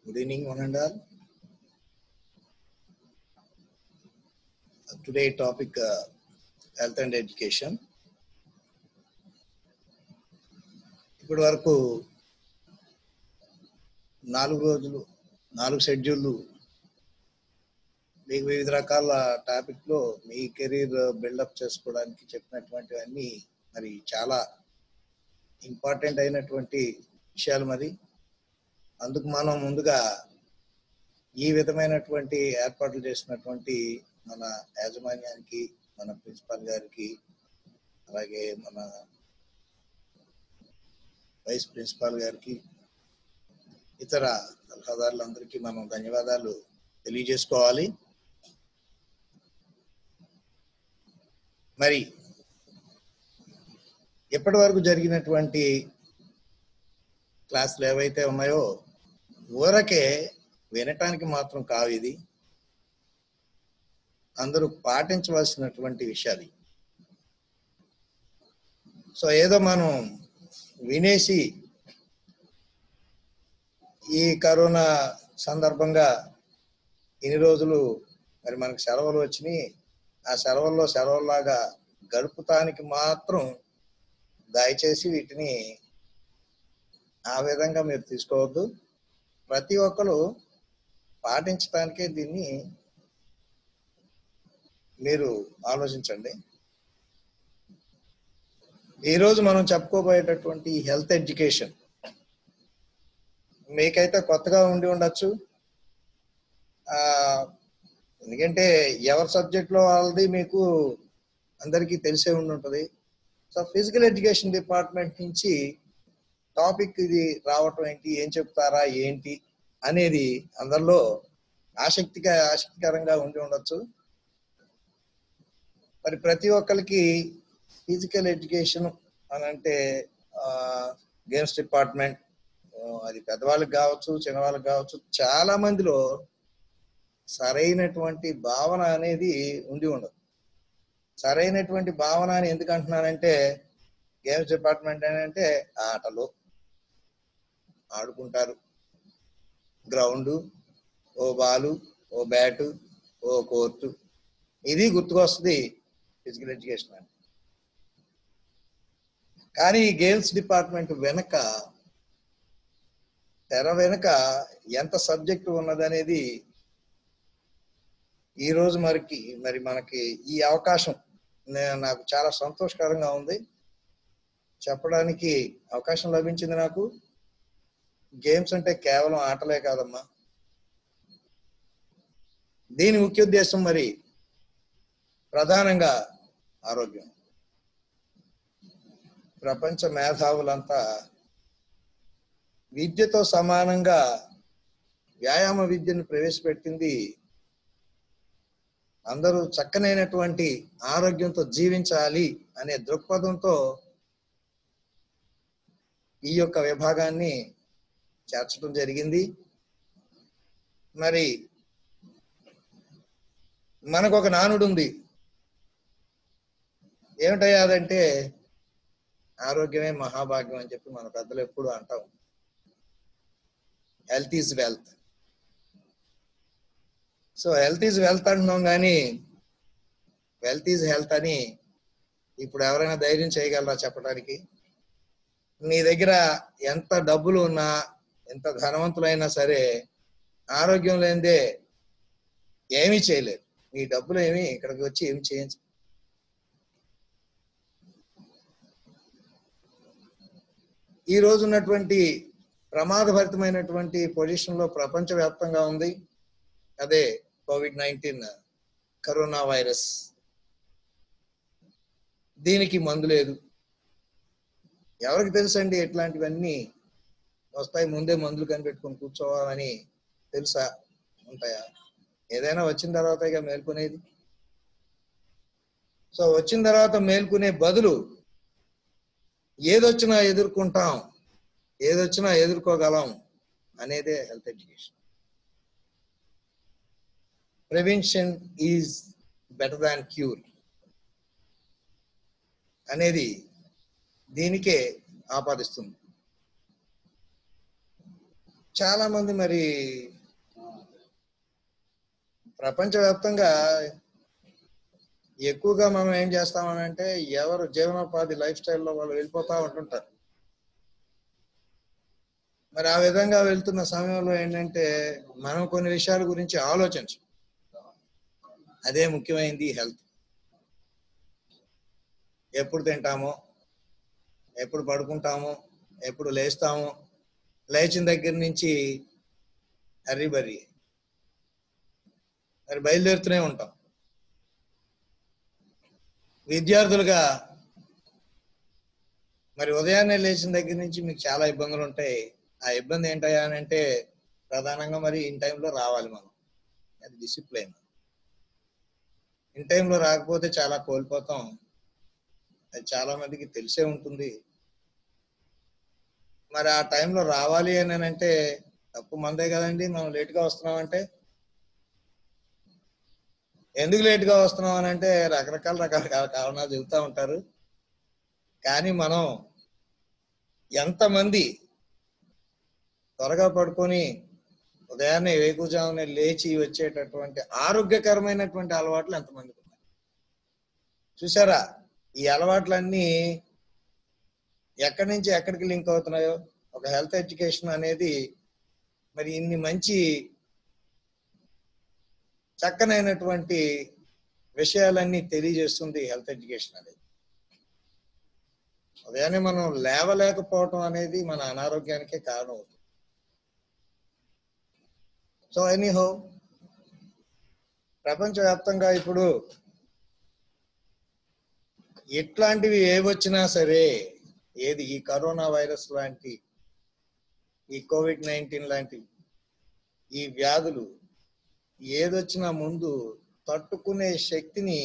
Good evening, one and all. Today topic health and education. ఇప్పటి వరకు 4 రోజులు 4 షెడ్యూళ్ళు మీకు వివిధ రకాల టాపిక్లో మీ కెరీర్ బిల్డప్ చేసుకోవడానికి చెప్పినటువంటివన్నీ మరి చాలా ఇంపార్టెంట్ అయినటువంటి విషయాలు. మరి అందుకు మనం ముందుగా ఈ విధమైనటువంటి ఏర్పాట్లు చేసినటువంటి మన యాజమాన్యానికి, మన ప్రిన్సిపాల్ గారికి, అలాగే మన వైస్ ప్రిన్సిపాల్ గారికి, ఇతర సలహాదారులందరికీ మనం ధన్యవాదాలు తెలియజేసుకోవాలి. మరి ఇప్పటి వరకు జరిగినటువంటి క్లాసులు ఏవైతే ఉన్నాయో ఊరకే వినటానికి మాత్రం కావు, ఇది అందరూ పాటించవలసినటువంటి విషయాలు. సో ఏదో మనం వినేసి ఈ కరోనా సందర్భంగా ఇన్ని రోజులు మరి మనకు సెలవులు వచ్చినాయి, ఆ సెలవుల్లో సెలవుల్లాగా గడుపుతానికి మాత్రం దయచేసి వీటిని ఆ విధంగా మీరు తీసుకోవద్దు. ప్రతి ఒక్కరు పాటించడానికే దీన్ని మీరు ఆలోచించండి. ఈరోజు మనం చెప్పుకోబోయేటటువంటి హెల్త్ ఎడ్యుకేషన్ మీకైతే కొత్తగా ఉండి ఉండొచ్చు, ఎందుకంటే ఎవరి సబ్జెక్ట్లో వాళ్ళది మీకు అందరికీ తెలిసే ఉండి ఉంటుంది. సో ఫిజికల్ ఎడ్యుకేషన్ డిపార్ట్మెంట్ నుంచి టాపిక్ ఇది రావటం ఏంటి, ఏం చెప్తారా ఏంటి అనేది అందరిలో ఆసక్తికరంగా ఉండి ఉండొచ్చు. మరి ప్రతి ఒక్కరికి ఫిజికల్ ఎడ్యుకేషన్ అని అంటే గేమ్స్ డిపార్ట్మెంట్, అది పెద్దవాళ్ళకి కావచ్చు, చిన్నవాళ్ళకి కావచ్చు, చాలా మందిలో సరైనటువంటి భావన అనేది ఉండి ఉండదు. సరైనటువంటి భావన అని ఎందుకు అంటున్నానంటే, గేమ్స్ డిపార్ట్మెంట్ అని అంటే ఆటలు ఆడుకుంటారు, గ్రౌండు, ఓ బాలు, ఓ బ్యాటు, ఓ కోర్టు, ఇది గుర్తుకొస్తుంది ఫిజికల్ ఎడ్యుకేషన్ అని. కానీ గేమ్స్ డిపార్ట్మెంట్ వెనక, తెర వెనుక ఎంత సబ్జెక్టు ఉన్నదనేది ఈరోజు మరి మనకి ఈ అవకాశం నాకు చాలా సంతోషకరంగా ఉంది. చెప్పడానికి అవకాశం లభించింది నాకు. గేమ్స్ అంటే కేవలం ఆటలే కాదమ్మా, దీని ముఖ్య ఉద్దేశం మరి ప్రధానంగా ఆరోగ్యం. ప్రపంచ మేధావులంతా విద్యతో సమానంగా వ్యాయామ విద్యను ప్రవేశపెట్టింది అందరూ చక్కనైనటువంటి ఆరోగ్యంతో జీవించాలి అనే దృక్పథంతో ఈ యొక్క విభాగాన్ని చేర్చడం జరిగింది. మరి మనకు ఒక నానుడు ఉంది, ఏమిటయ్యాదంటే ఆరోగ్యమే మహాభాగ్యం అని చెప్పి మన పెద్దలు ఎప్పుడు అంటాం. Health is wealth. So health is wealth అంటున్నాం, కానీ వెల్త్ ఈజ్ హెల్త్ అని ఇప్పుడు ఎవరైనా ధైర్యం చేయగలరా చెప్పడానికి? నీ దగ్గర ఎంత డబ్బులు ఉన్నా, ఎంత ధనవంతులైనా సరే, ఆరోగ్యం లేనిదే ఏమీ చేయలేరు. నీ డబ్బులు ఏమి ఇక్కడికి వచ్చి ఏమి చేయించు. ఈ రోజు ఉన్నటువంటి ప్రమాదభరితమైనటువంటి పొజిషన్లో ప్రపంచవ్యాప్తంగా ఉంది, అదే COVID-19 కరోనా వైరస్. దీనికి మందు లేదు. ఎవరికి తెలుసండి ఎట్లాంటివన్నీ వస్తాయి? ముందే మందులు కనిపెట్టుకొని కూర్చోవాలని తెలుసా? ఉంటాయా? ఏదైనా వచ్చిన తర్వాత ఇక మేల్కొనేది. సో వచ్చిన తర్వాత మేల్కొనే బదులు ఏదొచ్చినా ఎదుర్కొంటాం, ఏదొచ్చినా ఎదుర్కోగలం అనేదే health education. Prevention is better than cure అనేది దీనికే ఆపాదిస్తుంది. చాలా మంది మరి ప్రపంచవ్యాప్తంగా ఎక్కువగా మనం ఏం చేస్తామనంటే ఎవరు జీవనోపాధి లైఫ్ స్టైల్లో వాళ్ళు వెళ్ళిపోతా ఉంటుంటారు. మరి ఆ విధంగా వెళ్తున్న సమయంలో ఏంటంటే మనం కొన్ని విషయాల గురించి ఆలోచించం. అదే ముఖ్యమైనది హెల్త్. ఎప్పుడు తింటామో, ఎప్పుడు పడుకుంటామో, ఎప్పుడు లేస్తామో, లేచిన దగ్గర నుంచి హర్రీ మరి బయలుదేరుతూనే ఉంటాం. విద్యార్థులుగా మరి ఉదయాన్నే లేచిన దగ్గర నుంచి మీకు చాలా ఇబ్బందులు ఉంటాయి. ఆ ఇబ్బంది ఏంటయ్యా అని అంటే ప్రధానంగా మరి ఇన్ టైంలో రావాలి మనం. అది డిసిప్లైన్. ఇన్ టైంలో రాకపోతే చాలా కోల్పోతాం. అది చాలా మందికి తెలిసే ఉంటుంది. మరి ఆ టైంలో రావాలి అని అంటే తప్పు మందే కదండి. మనం లేట్గా వస్తున్నామంటే ఎందుకు లేట్గా వస్తున్నాం అని అంటే రకరకాల కారణాలు చెబుతూ ఉంటారు. కానీ మనం ఎంతమంది త్వరగా పడుకొని ఉదయాన్నే వేకువజామునే లేచి వచ్చేటటువంటి ఆరోగ్యకరమైనటువంటి అలవాట్లు ఎంతమందికి ఉన్నాయి చూసారా? ఈ అలవాట్లన్నీ ఎక్కడి నుంచి ఎక్కడికి లింక్ అవుతున్నాయో. ఒక హెల్త్ ఎడ్యుకేషన్ అనేది మరి ఇన్ని మంచి చక్కనైనటువంటి విషయాలన్నీ తెలియజేస్తుంది హెల్త్ ఎడ్యుకేషన్ అనేది. ఉదయాన్నే మనం లేవలేకపోవటం అనేది మన అనారోగ్యానికే కారణం అవుతుంది. సో ఎనీహౌ, ప్రపంచవ్యాప్తంగా ఇప్పుడు ఎట్లాంటివి ఏవొచ్చినా సరే, ఏది ఈ కరోనా వైరస్ లాంటి, ఈ COVID-19 లాంటి ఈ వ్యాధులు ఏదొచ్చినా ముందు తట్టుకునే శక్తిని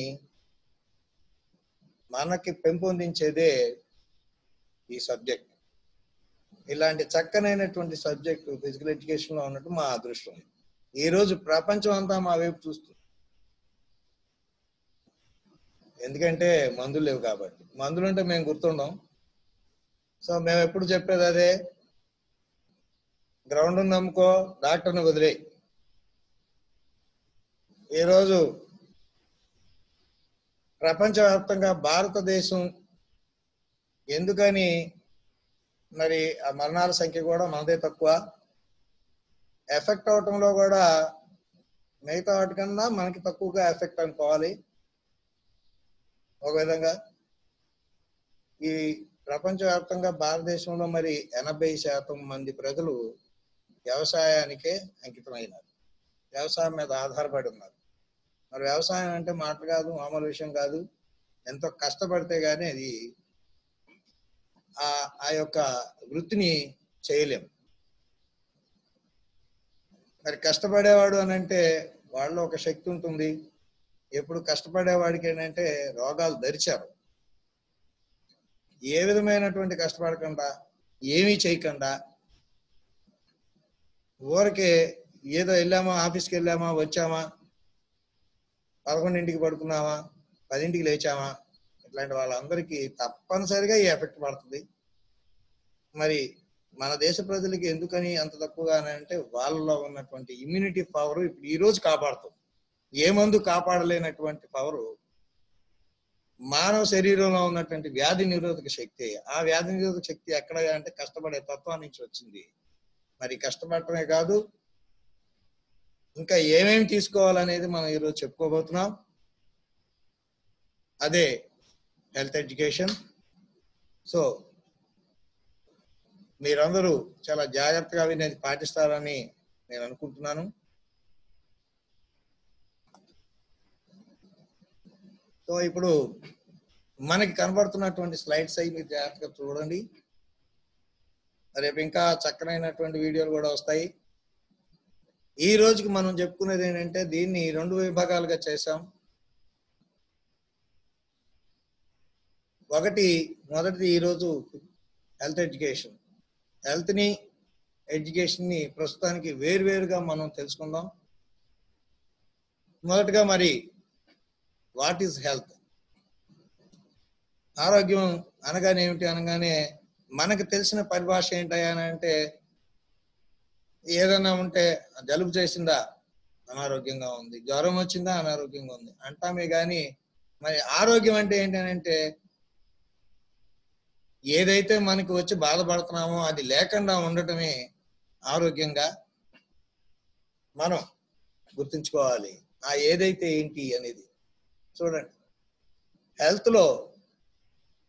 మనకి పెంపొందించేదే ఈ సబ్జెక్ట్. ఇలాంటి చక్కనైనటువంటి సబ్జెక్టు ఫిజికల్ ఎడ్యుకేషన్ లో ఉన్నట్టు మా అదృష్టం. ఈ రోజు ప్రపంచం అంతా మా వైపు చూస్తుంది. ఎందుకంటే మందులు లేవు కాబట్టి. మందులు అంటే మేము గుర్తుండం. సో మేము ఎప్పుడు చెప్పేది అదే, గ్రౌండ్ నమ్ముకో, డాక్టర్ని వదిలే. ఈరోజు ప్రపంచవ్యాప్తంగా భారతదేశం ఎందుకని మరి ఆ మరణాల సంఖ్య కూడా మనదే తక్కువ, ఎఫెక్ట్ అవటంలో కూడా మిగతా వాటికన్నా మనకి తక్కువగా ఎఫెక్ట్ అనుకోవాలి. ఒక విధంగా ఈ ప్రపంచవ్యాప్తంగా భారతదేశంలో మరి 80% మంది ప్రజలు వ్యవసాయానికే అంకితమైనారు, వ్యవసాయం మీద ఆధారపడి ఉన్నారు. మరి వ్యవసాయం అంటే మాట కాదు, మామూలు విషయం కాదు. ఎంతో కష్టపడితే గానీ అది ఆ యొక్క వృత్తిని చేయలేం. మరి కష్టపడేవాడు అని అంటే వాళ్ళలో ఒక శక్తి ఉంటుంది. ఎప్పుడు కష్టపడేవాడికి ఏంటంటే రోగాలు దరిచారు. ఏ విధమైనటువంటి కష్టపడకుండా, ఏమీ చేయకుండా, ఊరికే ఏదో వెళ్ళామా, ఆఫీస్కి వెళ్ళామా, వచ్చామా, 11ంటికి పడుకున్నామా, 10ంటికి లేచామా, ఇట్లాంటి వాళ్ళందరికీ తప్పనిసరిగా ఈ ఎఫెక్ట్ పడుతుంది. మరి మన దేశ ప్రజలకి ఎందుకని అంత తక్కువగా అంటే వాళ్ళలో ఉన్నటువంటి ఇమ్యూనిటీ పవర్ ఇప్పుడు ఈ రోజు కాపాడుతుంది. ఏ మందు కాపాడలేనటువంటి పవరు మానవ శరీరంలో ఉన్నటువంటి వ్యాధి నిరోధక శక్తి. ఆ వ్యాధి నిరోధక శక్తి ఎక్కడ అంటే కష్టపడే తత్వం నుంచి వచ్చింది. మరి కష్టపడటమే కాదు, ఇంకా ఏమేమి తీసుకోవాలనేది మనం ఈరోజు చెప్పుకోబోతున్నాం. అదే హెల్త్ ఎడ్యుకేషన్. సో మీరందరూ చాలా జాగ్రత్తగా వినేది పాటిస్తారని నేను అనుకుంటున్నాను. సో ఇప్పుడు మనకి కనబడుతున్నటువంటి స్లైడ్స్ అవి మీరు జాగ్రత్తగా చూడండి. రేపు ఇంకా చక్కనైనటువంటి వీడియోలు కూడా వస్తాయి. ఈ రోజుకి మనం చెప్పుకునేది ఏంటంటే దీన్ని 2 విభాగాలుగా చేసాం. మొదటిది ఈరోజు హెల్త్ ఎడ్యుకేషన్. హెల్త్ని, ఎడ్యుకేషన్ని ప్రస్తుతానికి వేరువేరుగా మనం తెలుసుకుందాం. మొదటగా మరి వాట్ ఈజ్ హెల్త్? ఆరోగ్యం అనగానే ఏమిటి అనగానే మనకు తెలిసిన పరిభాష ఏంటంటే ఏదన్నా ఉంటే జలుబు చేసిందా, అనారోగ్యంగా ఉంది, జ్వరం వచ్చిందా, అనారోగ్యంగా ఉంది అంటామే గాని మరి ఆరోగ్యం అంటే ఏంటంటే ఏదైతే మనకి వచ్చి బాధపడుతున్నామో అది లేకుండా ఉండటమే ఆరోగ్యంగా మనం గుర్తుంచుకోవాలి. ఆ ఏదైతే ఏంటి అనేది చూడండి. హెల్త్ లో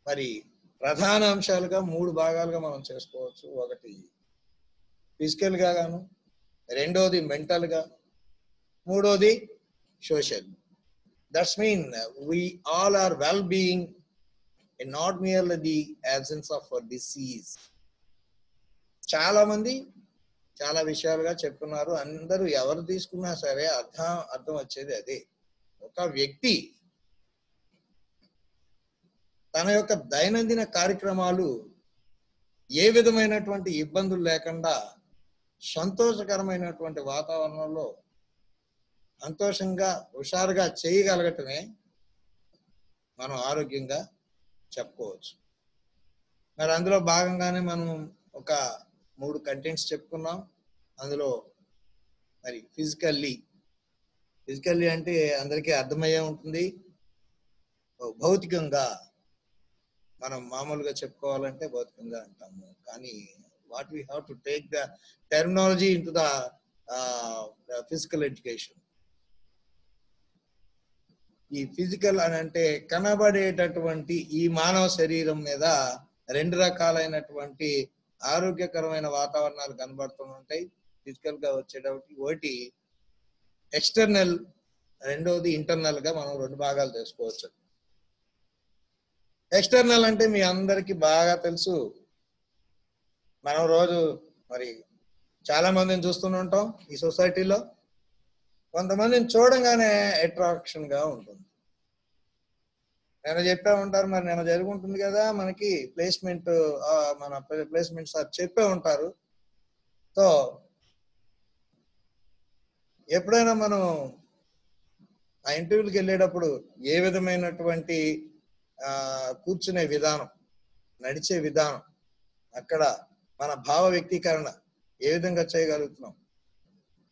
మరి ప్రధాన అంశాలుగా 3 భాగాలుగా మనం చేసుకోవచ్చు. ఒకటి ఫిజికల్ గా గాను, రెండోది మెంటల్ గా, మూడోది social. That's mean we all are well being and not merely the absence of a disease. చాలా మంది చాలా విషయాలుగా చెప్తున్నారు. అందరూ ఎవరు తీసుకున్నా సరే అర్థం వచ్చేది అదే. ఒక వ్యక్తి తన యొక్క దైనందిన కార్యక్రమాలు ఏ విధమైనటువంటి ఇబ్బందులు లేకుండా సంతోషకరమైనటువంటి వాతావరణంలో సంతోషంగా హుషారుగా చేయగలగటమే మనం ఆరోగ్యంగా చెప్పుకోవచ్చు. మరి అందులో భాగంగానే మనం ఒక 3 కంటెంట్స్ చెప్పుకున్నాం. అందులో మరి ఫిజికల్లీ అంటే అందరికీ అర్థమయ్యే ఉంటుంది. భౌతికంగా మనం మామూలుగా చెప్పుకోవాలంటే భౌతికంగా అంటాము. కానీ what we have to take the terminology in to the physical education. ఈ ఫిజికల్ అని అంటే కనబడేటటువంటి ఈ మానవ శరీరం మీద 2 రకాలైనటువంటి ఆరోగ్యకరమైన వాతావరణాలు కనబడుతూ ఉంటాయి. ఫిజికల్ గా వచ్చేటప్పుడు ఒకటి ఎక్స్టర్నల్, రెండోది ఇంటర్నల్ గా మనం 2 భాగాలు చేసుకోవచ్చు. ఎక్స్టర్నల్ అంటే మీ అందరికీ బాగా తెలుసు. మనం రోజు మరి చాలా మందిని చూస్తూనే ఉంటాం ఈ సొసైటీలో. కొంతమందిని చూడంగానే అట్రాక్షన్ గా ఉంటుంది. నేను చెప్పే ఉంటారు, మరి నేను జరుగుంటుంది కదా మనకి ప్లేస్మెంట్, మన ప్లేస్మెంట్ సార్ చెప్పే ఉంటారు. సో ఎప్పుడైనా మనం ఆ ఇంటర్వ్యూకి వెళ్ళేటప్పుడు ఏ విధమైనటువంటి కూర్చునే విధానం, నడిచే విధానం, అక్కడ మన భావ వ్యక్తీకరణ ఏ విధంగా చేయగలుగుతున్నాం,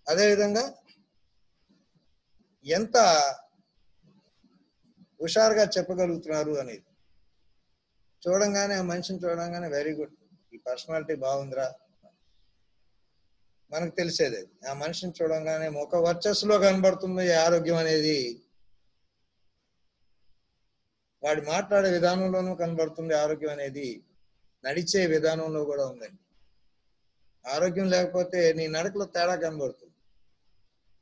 అదేవిధంగా ఎంత హుషారుగా చెప్పగలుగుతున్నారు అనేది చూడంగానే, ఆ మనిషిని చూడంగానే వెరీ గుడ్, ఈ పర్సనాలిటీ బాగుందిరా మనకు తెలిసేది. ఆ మనిషిని చూడంగానే ముఖ వర్చస్సులో కనబడుతుంది ఈ ఆరోగ్యం అనేది. వాడు మాట్లాడే విధానంలోనూ కనబడుతుంది ఆరోగ్యం అనేది, నడిచే విధానంలో కూడా ఉందండి. ఆరోగ్యం లేకపోతే నీ నడకలో తేడా కనబడుతుంది.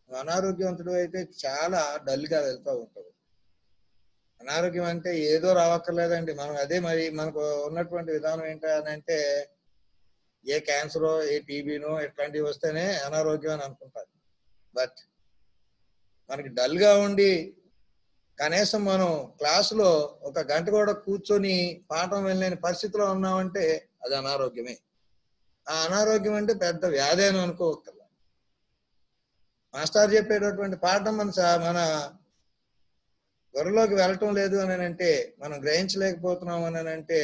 అనారోగ్యవంతుడు అయితే చాలా డల్ గా వెళ్తూ ఉంటావు. అనారోగ్యం అంటే ఏదో రావక్కర్లేదండి. మనం అదే మరి మనకు ఉన్నటువంటి విధానం ఏంటంటే ఏ క్యాన్సరో, ఏ టీబీనో ఇట్లాంటివి వస్తేనే అనారోగ్యం అని అనుకుంటారు. బట్ మనకి డల్ గా ఉండి కనీసం మనం క్లాసులో 1 గంట కూడా కూర్చొని పాఠం వెళ్ళలేని పరిస్థితిలో ఉన్నామంటే అది అనారోగ్యమే. ఆ అనారోగ్యం అంటే పెద్ద వ్యాధి అని అనుకోవక్కర్లా. మాస్టర్ చెప్పేటటువంటి పాఠం మన గొర్రెలోకి వెళ్ళటం లేదు అని అంటే, మనం గ్రహించలేకపోతున్నాం అని అంటే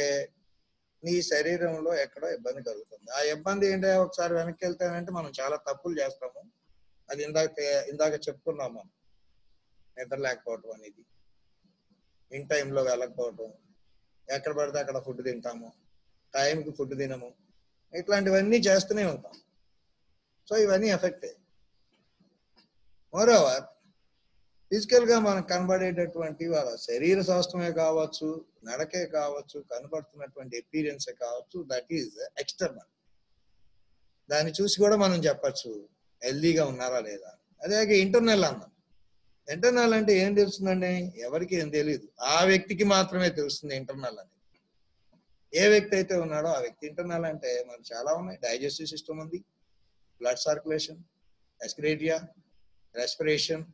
నీ శరీరంలో ఎక్కడో ఇబ్బంది కలుగుతుంది. ఆ ఇబ్బంది ఏంటో ఒకసారి వెనక్కి వెళ్తానంటే మనం చాలా తప్పులు చేస్తాము. అది ఇందాక చెప్పుకున్నాం మనం. నిద్ర లేకపోవటం అనేది, ఇన్ టైంలో వెళ్ళకపోవటం, ఎక్కడ పడితే అక్కడ ఫుడ్ తింటాము, టైంకి ఫుడ్ తినము, ఇట్లాంటివన్నీ చేస్తూనే ఉంటాం. సో ఇవన్నీ ఎఫెక్ట్. మోరోవర్ ఫిజికల్ గా మనకు కనబడేటటువంటి వాళ్ళ శరీర శాస్త్రమే కావచ్చు, నడకే కావచ్చు, కనబడుతున్నటువంటి ఎపీరియన్సే కావచ్చు, దట్ ఈజ్ ఎక్స్టర్నల్. దాన్ని చూసి కూడా మనం చెప్పచ్చు హెల్దీగా ఉన్నారా లేదా. అదే ఇంటర్నల్ అన్నాం. ఇంటర్నల్ అంటే ఏం తెలుస్తుందండి? ఎవరికి ఏం తెలియదు, ఆ వ్యక్తికి మాత్రమే తెలుస్తుంది ఇంటర్నల్ అనేది. ఏ వ్యక్తి అయితే ఉన్నాడో ఆ వ్యక్తి. ఇంటర్నల్ అంటే మనకు చాలా ఉన్నాయి. డైజెస్టివ్ సిస్టమ్ ఉంది, బ్లడ్ సర్క్యులేషన్, ఎస్క్రేటియా, రెస్పిరేషన్,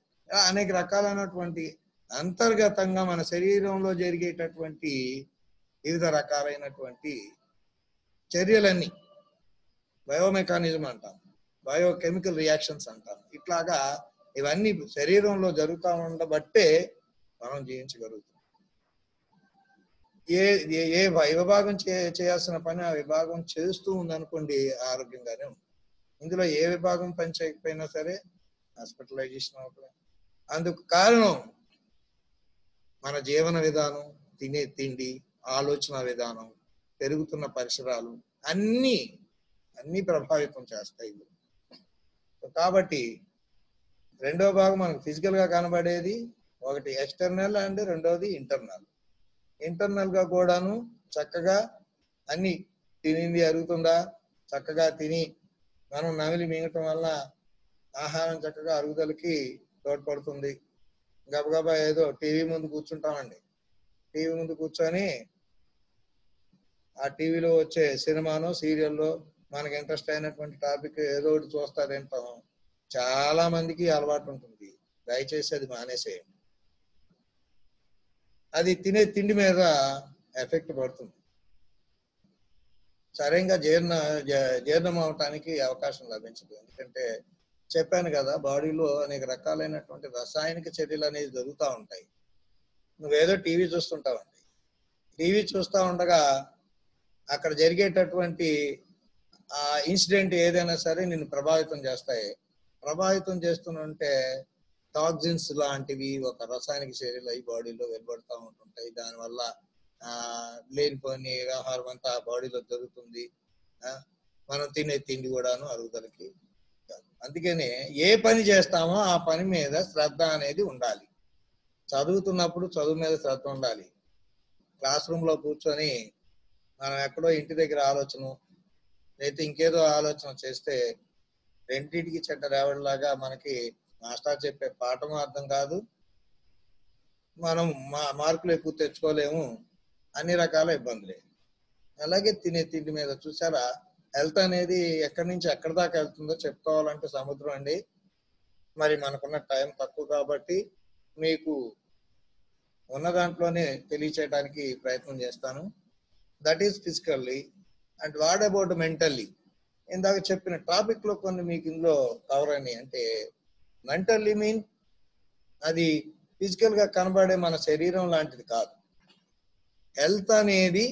అనేక రకాలైనటువంటి అంతర్గతంగా మన శరీరంలో జరిగేటటువంటి వివిధ రకాలైనటువంటి చర్యలన్నీ బయోమెకానిజం అంటాం, బయోకెమికల్ రియాక్షన్స్ అంటాం. ఇట్లాగా ఇవన్నీ శరీరంలో జరుగుతూ ఉండబట్టే మనం జీవించగలుగుతాం. ఏ విభాగం చేయాల్సిన పని ఆ విభాగం చేస్తూ ఉందనుకోండి, ఆరోగ్యంగానే ఉంది. ఇందులో ఏ విభాగం పని చేయకపోయినా సరే హాస్పిటలైజేషన్ అవుతుంది. అందుకు కారణం మన జీవన విధానం, తినే తిండి, ఆలోచన విధానం, పెరుగుతున్న పరిసరాలు అన్నీ అన్నీ ప్రభావితం చేస్తాయి. కాబట్టి రెండో భాగం మనకు ఫిజికల్ గా కనబడేది ఒకటి ఎక్స్టర్నల్ అండ్ రెండోది ఇంటర్నల్. ఇంటర్నల్ గా కూడాను చక్కగా అన్ని తినింది అరుగుతుందా, చక్కగా తిని మనం నమిలి మింగటం వల్ల ఆహారం చక్కగా అరుగుదలకి తోడ్పడుతుంది. గబగబా ఏదో టీవీ ముందు కూర్చుంటామండి, టీవీ ముందు కూర్చొని ఆ టీవీలో వచ్చే సినిమానో సీరియల్లో మనకి ఇంట్రెస్ట్ అయినటువంటి టాపిక్ ఏదో ఒకటి చూస్తా తింటాం. చాలా మందికి అలవాటు ఉంటుంది. దయచేసి అది మానేసేయండి. అది తినే తిండి మీద ఎఫెక్ట్ పడుతుంది. సరిగ్గా జీర్ణం అవటానికి అవకాశం లభించదు. ఎందుకంటే చెప్పాను కదా, బాడీలో అనేక రకాలైనటువంటి రసాయనిక చర్యలు అనేవి జరుగుతూ ఉంటాయి. నువ్వేదో టీవీ చూస్తుంటావండి, టీవీ చూస్తూ ఉండగా అక్కడ జరిగేటటువంటి ఆ ఇన్సిడెంట్ ఏదైనా సరే నిన్ను ప్రభావితం చేస్తాయి. ప్రభావితం చేస్తుంటే టాక్సిన్స్ లాంటివి ఒక రసాయనిక చర్యలు అయి బాడీలో వెలువడుతూ ఉంటుంటాయి. దానివల్ల లేనిపోని ఆహారం అంతా బాడీలో జరుగుతుంది. మనం తినే తిండి కూడాను అరుగుదలకి. అందుకనే ఏ పని చేస్తామో ఆ పని మీద శ్రద్ధ అనేది ఉండాలి. చదువుతున్నప్పుడు చదువు మీద శ్రద్ధ ఉండాలి. క్లాస్ రూమ్ లో కూర్చొని మనం ఎక్కడో ఇంటి దగ్గర ఆలోచన లేకపోతే ఇంకేదో ఆలోచన చేస్తే రెండింటికి చెడ్డ రేవడిలాగా మనకి మాస్టర్ చెప్పే పాఠము అర్థం కాదు, మనం మార్కులు ఎక్కువ తెచ్చుకోలేము, అన్ని రకాల ఇబ్బందులే. అలాగే తినే తిండి మీద చూసారా, హెల్త్ అనేది ఎక్కడి నుంచి ఎక్కడి దాకా వెళ్తుందో చెప్పుకోవాలంటే సముద్రం అండి. మరి మనకున్న టైం తక్కువ కాబట్టి మీకు ఉన్న దాంట్లోనే తెలియచేయడానికి ప్రయత్నం చేస్తాను. That is physically. And what about mentally? ఇందాక చెప్పిన టాపిక్ లో కొన్ని మీకు ఇందులో కవర్ అయినాయి. అంటే మెంటల్లీ మీన్ అది ఫిజికల్ గా కనబడే మన శరీరం లాంటిది కాదు. హెల్త్ అనేది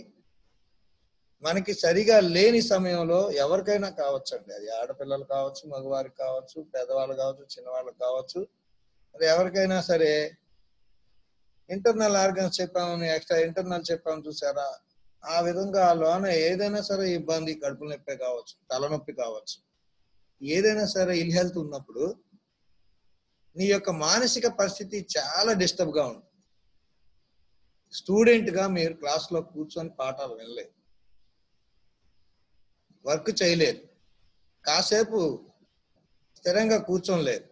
మనకి సరిగా లేని సమయంలో ఎవరికైనా కావచ్చండి. అది ఆడపిల్లలు కావచ్చు, మగవారికి కావచ్చు, పెద్దవాళ్ళు కావచ్చు, చిన్నవాళ్ళకి కావచ్చు. అది ఎవరికైనా సరే ఇంటర్నల్ ఆర్గన్స్ చెప్పామని ఎక్స్ట్రా ఇంటర్నల్ చెప్పామని చూసారా, ఆ విధంగా లోన ఏదైనా సరే ఇబ్బంది, కడుపు నొప్పి కావచ్చు, తలనొప్పి కావచ్చు, ఏదైనా సరే ఇల్ హెల్త్ ఉన్నప్పుడు నీ యొక్క మానసిక పరిస్థితి చాలా డిస్టర్బ్ గా ఉంటుంది. స్టూడెంట్ గా మీరు క్లాస్ లో కూర్చొని పాఠాలు వినలేదు, వర్క్ చేయలేదు, కాసేపు స్థిరంగా కూర్చోలేదు.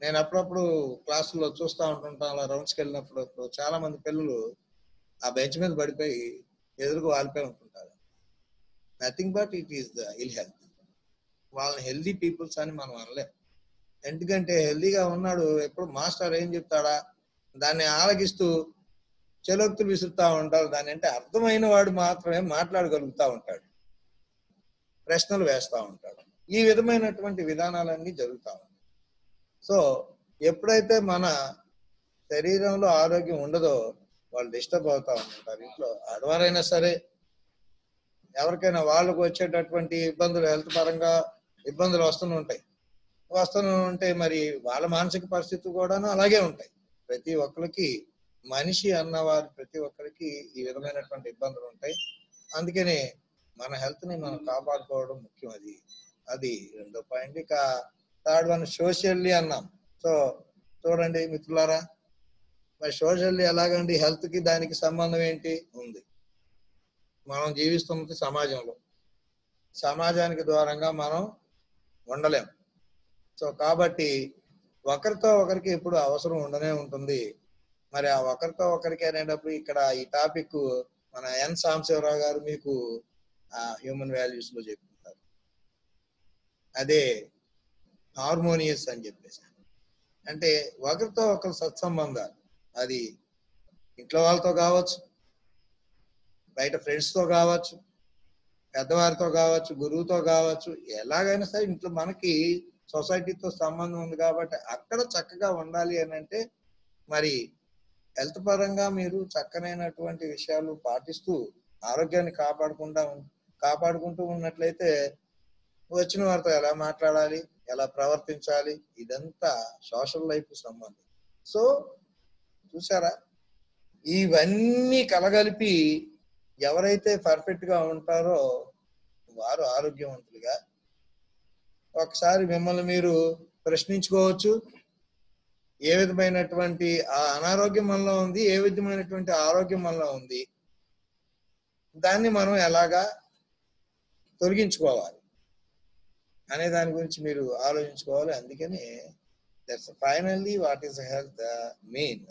నేను అప్పుడప్పుడు క్లాసుల్లో చూస్తూ ఉంటుంటాను, అలా రౌండ్స్కి వెళ్ళినప్పుడు చాలా మంది పిల్లలు ఆ బెంచ్ మీద పడిపోయి ఎదురుకు వాలిపోయి ఉంటుంటారు. Nothing but it is the ill health. వాళ్ళని హెల్దీ పీపుల్స్ అని మనం అనలేం. ఎందుకంటే హెల్దీగా ఉన్నాడు, ఎప్పుడు మాస్టర్ ఏం చెప్తాడా దాన్ని ఆలగిస్తూ చెలోక్తులు విసురుతూ ఉంటారు. దాని అంటే అర్థమైన వాడు మాత్రమే మాట్లాడగలుగుతూ ఉంటాడు, ప్రశ్నలు వేస్తూ ఉంటాడు. ఈ విధమైనటువంటి విధానాలన్నీ జరుగుతూ ఉంటాయి. సో ఎప్పుడైతే మన శరీరంలో ఆరోగ్యం ఉండదో వాళ్ళు డిస్టర్బ్ అవుతా ఉంటారు. ఇంట్లో ఆడవారైనా సరే ఎవరికైనా వాళ్ళకు వచ్చేటటువంటి ఇబ్బందులు, హెల్త్ పరంగా ఇబ్బందులు వస్తూనే ఉంటాయి. మరి వాళ్ళ మానసిక పరిస్థితి కూడాను అలాగే ఉంటాయి. ప్రతి ఒక్కరికి, మనిషి అన్నవారు ప్రతి ఒక్కరికి ఈ విధమైనటువంటి ఇబ్బందులు ఉంటాయి. అందుకని మన హెల్త్ ని మనం కాపాడుకోవడం ముఖ్యం. అది రెండో పాయింట్. ఇక థర్డ్ వన్ సోషల్లీ అన్నాం. సో చూడండి మిత్రులారా, మరి సోషల్లీ ఎలాగండి? హెల్త్ కి దానికి సంబంధం ఏంటి ఉంది? మనం జీవిస్తున్నది సమాజంలో, సమాజానికి దూరంగా మనం ఉండలేం. సో కాబట్టి ఒకరితో ఒకరికి ఎప్పుడు అవసరం ఉండనే ఉంటుంది. మరి ఆ ఒకరితో ఒకరికి అనేటప్పుడు ఇక్కడ ఈ టాపిక్ మన ఎన్ సాంబశివరావు గారు మీకు హ్యూమన్ వాల్యూస్ లో చెప్తుంటారు. అదే హార్మోనియస్ అని చెప్పేసి. అంటే ఒకరితో ఒకరు సత్సంబంధాలు, అది ఇంట్లో వాళ్ళతో కావచ్చు, బయట ఫ్రెండ్స్ తో కావచ్చు, పెద్దవారితో కావచ్చు, గురువుతో కావచ్చు, ఎలాగైనా సరే ఇంట్లో మనకి సొసైటీతో సంబంధం ఉంది కాబట్టి అక్కడ చక్కగా ఉండాలి అని అంటే మరి హెల్త్ పరంగా మీరు చక్కనైనటువంటి విషయాలు పాటిస్తూ ఆరోగ్యాన్ని కాపాడుకుంటూ ఉన్నట్లయితే వచ్చిన వారితో ఎలా మాట్లాడాలి, ఎలా ప్రవర్తించాలి, ఇదంతా సోషల్ లైఫ్ సంబంధం. సో చూసారా, ఇవన్నీ కలగలిపి ఎవరైతే పర్ఫెక్ట్ గా ఉంటారో వారు ఆరోగ్యవంతులుగా. ఒకసారి మిమ్మల్ని మీరు ప్రశ్నించుకోవచ్చు, ఏ విధమైనటువంటి ఆ అనారోగ్యం మనలో ఉంది, ఏ విధమైనటువంటి ఆరోగ్యం మనలో ఉంది, దాన్ని మనం ఎలాగా తొలగించుకోవాలి అనే దాని గురించి మీరు ఆలోచించుకోవాలి. అందుకని that's finally what is health mean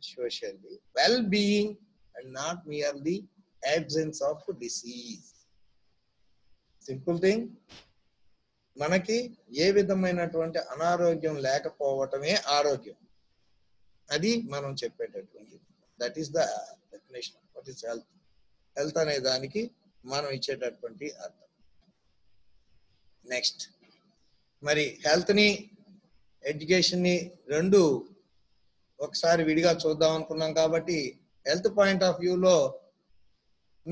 socially well being and not merely absence of disease. Simple thing, మనకి ఏ విధమైనటువంటి అనారోగ్యం లేకపోవటమే ఆరోగ్యం. అది మనం చెప్పేటటువంటి that is the definition of what is health. Health అనే దానికి మనం ఇచ్చేటటువంటి అర్థం. నెక్స్ట్, మరి హెల్త్ ని ఎడ్యుకేషన్ ని రెండు ఒకసారి విడిగా చూద్దాం అనుకున్నాం కాబట్టి హెల్త్ పాయింట్ ఆఫ్ వ్యూలో